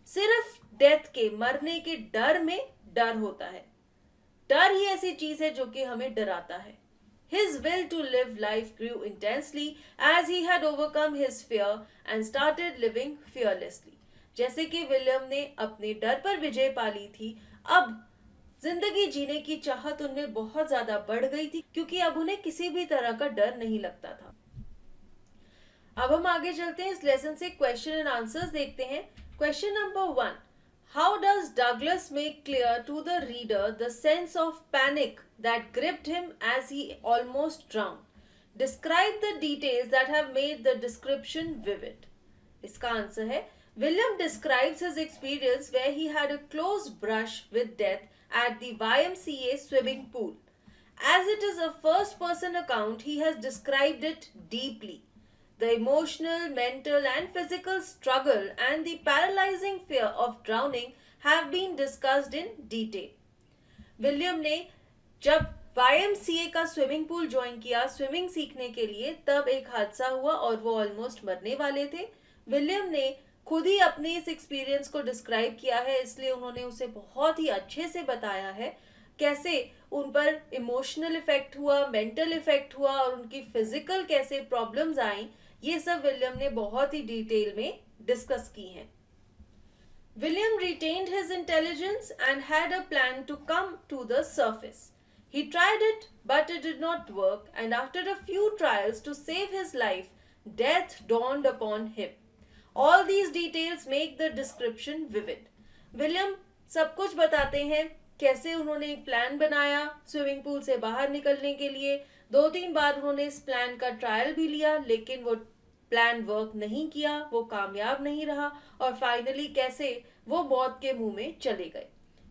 सिर्फ डेथ के, मरने के डर में डर होता है. डर ही ऐसी चीज है जो कि हमें डराता है. His will to live life grew intensely as he had overcome his fear and started living fearlessly. जैसे कि विलियम ने अपने डर पर विजय पा ली थी, अब जिंदगी जीने की चाहत उनमें बहुत ज्यादा बढ़ गई थी क्योंकि अब उन्हें किसी भी तरह का डर नहीं लगता था. अब हम आगे चलते हैं, इस लेसन से क्वेश्चन एंड आंसर्स देखते हैं. Question number 1. How does Douglas make clear to the reader the sense of panic that gripped him as he almost drowned? Describe the details that have made the description vivid. इसका answer है, William describes his experience where he had a close brush with death at the YMCA swimming pool. As it is a first-person account, he has described it deeply. The emotional, mental and physical struggle and the paralyzing fear of drowning have been discussed in detail. William ने जब YMCA का swimming pool join किया swimming सीखने के लिए, तब एक हादसा हुआ और वो ऑलमोस्ट मरने वाले थे. विलियम ने खुद ही अपने इस एक्सपीरियंस को डिस्क्राइब किया है, इसलिए उन्होंने उसे बहुत ही अच्छे से बताया है कैसे उन पर इमोशनल इफेक्ट हुआ, मेंटल इफेक्ट हुआ और उनकी फिजिकल कैसे प्रॉब्लम्स आई. ये सब विलियम ने बहुत ही डिटेल में डिस्कस की हैं. William retained his intelligence and had a plan to come to the surface. He tried it, but it did not work, and after a few trials to save his life, death dawned upon him. All these details make the description vivid. William सब कुछ बताते हैं कैसे उन्होंने एक plan बनाया swimming pool से बाहर निकलने के लिए. 2-3 बार उन्होंने इस प्लान का ट्रायल भी लिया लेकिन वो प्लान वर्क नहीं किया, वो कामयाब नहीं रहा और फाइनली कैसे वो मौत के मुंह में चले गए.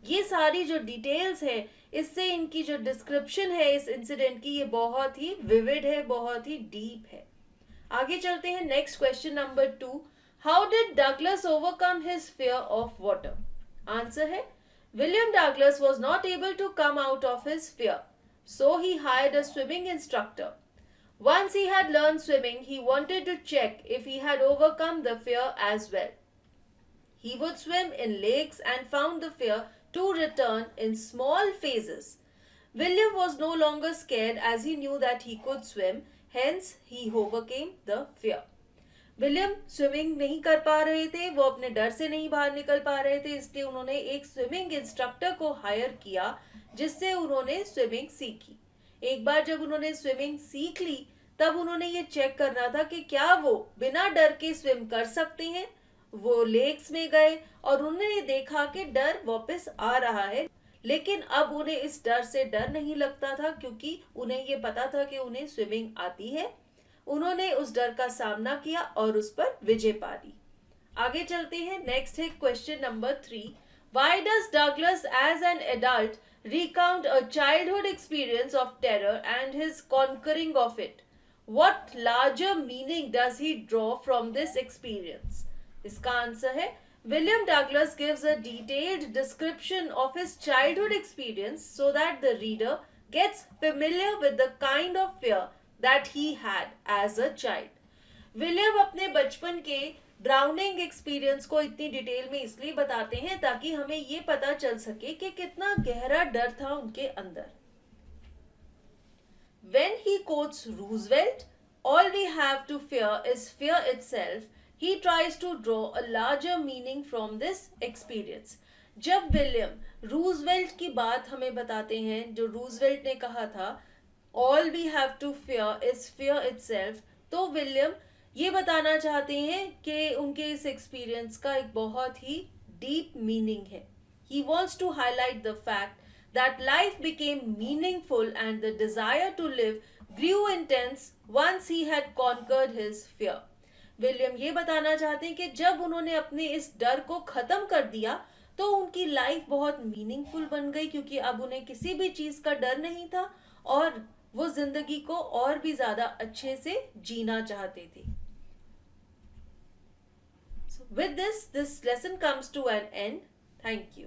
ये सारी जो डिटेल्स है, इससे इनकी जो डिस्क्रिप्शन है इस इंसिडेंट की, ये बहुत ही विविड है, बहुत ही डीप है. आगे चलते हैं. Next question number 2. How did Douglas overcome his fear of water? Answer है, William Douglas was not able to come out of his fear, so he hired a swimming instructor. Once he had learned swimming, he wanted to check if he had overcome the fear as well. He would swim in lakes and found the fear to return in small phases. William was no longer scared as he knew that he could swim, hence he overcame the fear. William swimming नहीं कर पा रहे थे, वो अपने डर से नहीं बाहर निकल पा रहे थे, इसलिए उन्होंने एक स्विमिंग इंस्ट्रक्टर को हायर किया जिससे उन्होंने स्विमिंग सीखी। एक बार जब उन्होंने स्विमिंग सीख ली तब उन्होंने ये चेक करना था कि क्या वो बिना डर के स्विम कर सकते हैं। वो लेक्स में गए और उन्होंने देखा कि डर वापस आ रहा है, लेकिन अब उन्हें इस डर से डर नहीं लगता था क्योंकि उन्हें ये पता था कि उन्हें स्विमिंग आती है। उन्होंने उस डर का सामना किया और उस पर विजय पा ली। आगे चलते हैं, नेक्स्ट है question number 3। Why does Douglas as an adult recount a childhood experience of terror and his conquering of it? What larger meaning does he draw from this experience? इसका आंसर है, William Douglas gives a detailed description of his childhood experience so that the reader gets familiar with the kind of fear that he had as a child. William अपने बचपन के drowning experience को इतनी detail में इसलिए बताते हैं ताकि हमें ये पता चल सके कि कितना गहरा डर था उनके अंदर। When he quotes Roosevelt, all we have to fear is fear itself, he tries to draw a larger meaning from this experience. जब विलियम रूजवेल्ट की बात हमें बताते हैं, जो रूजवेल्ट ने कहा था all we have to fear is fear itself, तो विलियम ये बताना चाहते हैं कि उनके इस एक्सपीरियंस का एक बहुत ही डीप मीनिंग है। He wants to highlight the fact that life became meaningful and the desire to live grew intense once he had conquered his fear. William ये बताना चाहते हैं कि जब उन्होंने अपने इस डर को खत्म कर दिया तो उनकी लाइफ बहुत मीनिंगफुल बन गई, क्योंकि अब उन्हें किसी भी चीज का डर नहीं था और वो जिंदगी को और भी ज्यादा अच्छे से जीना चाहते थे। With this lesson comes to an end. Thank you.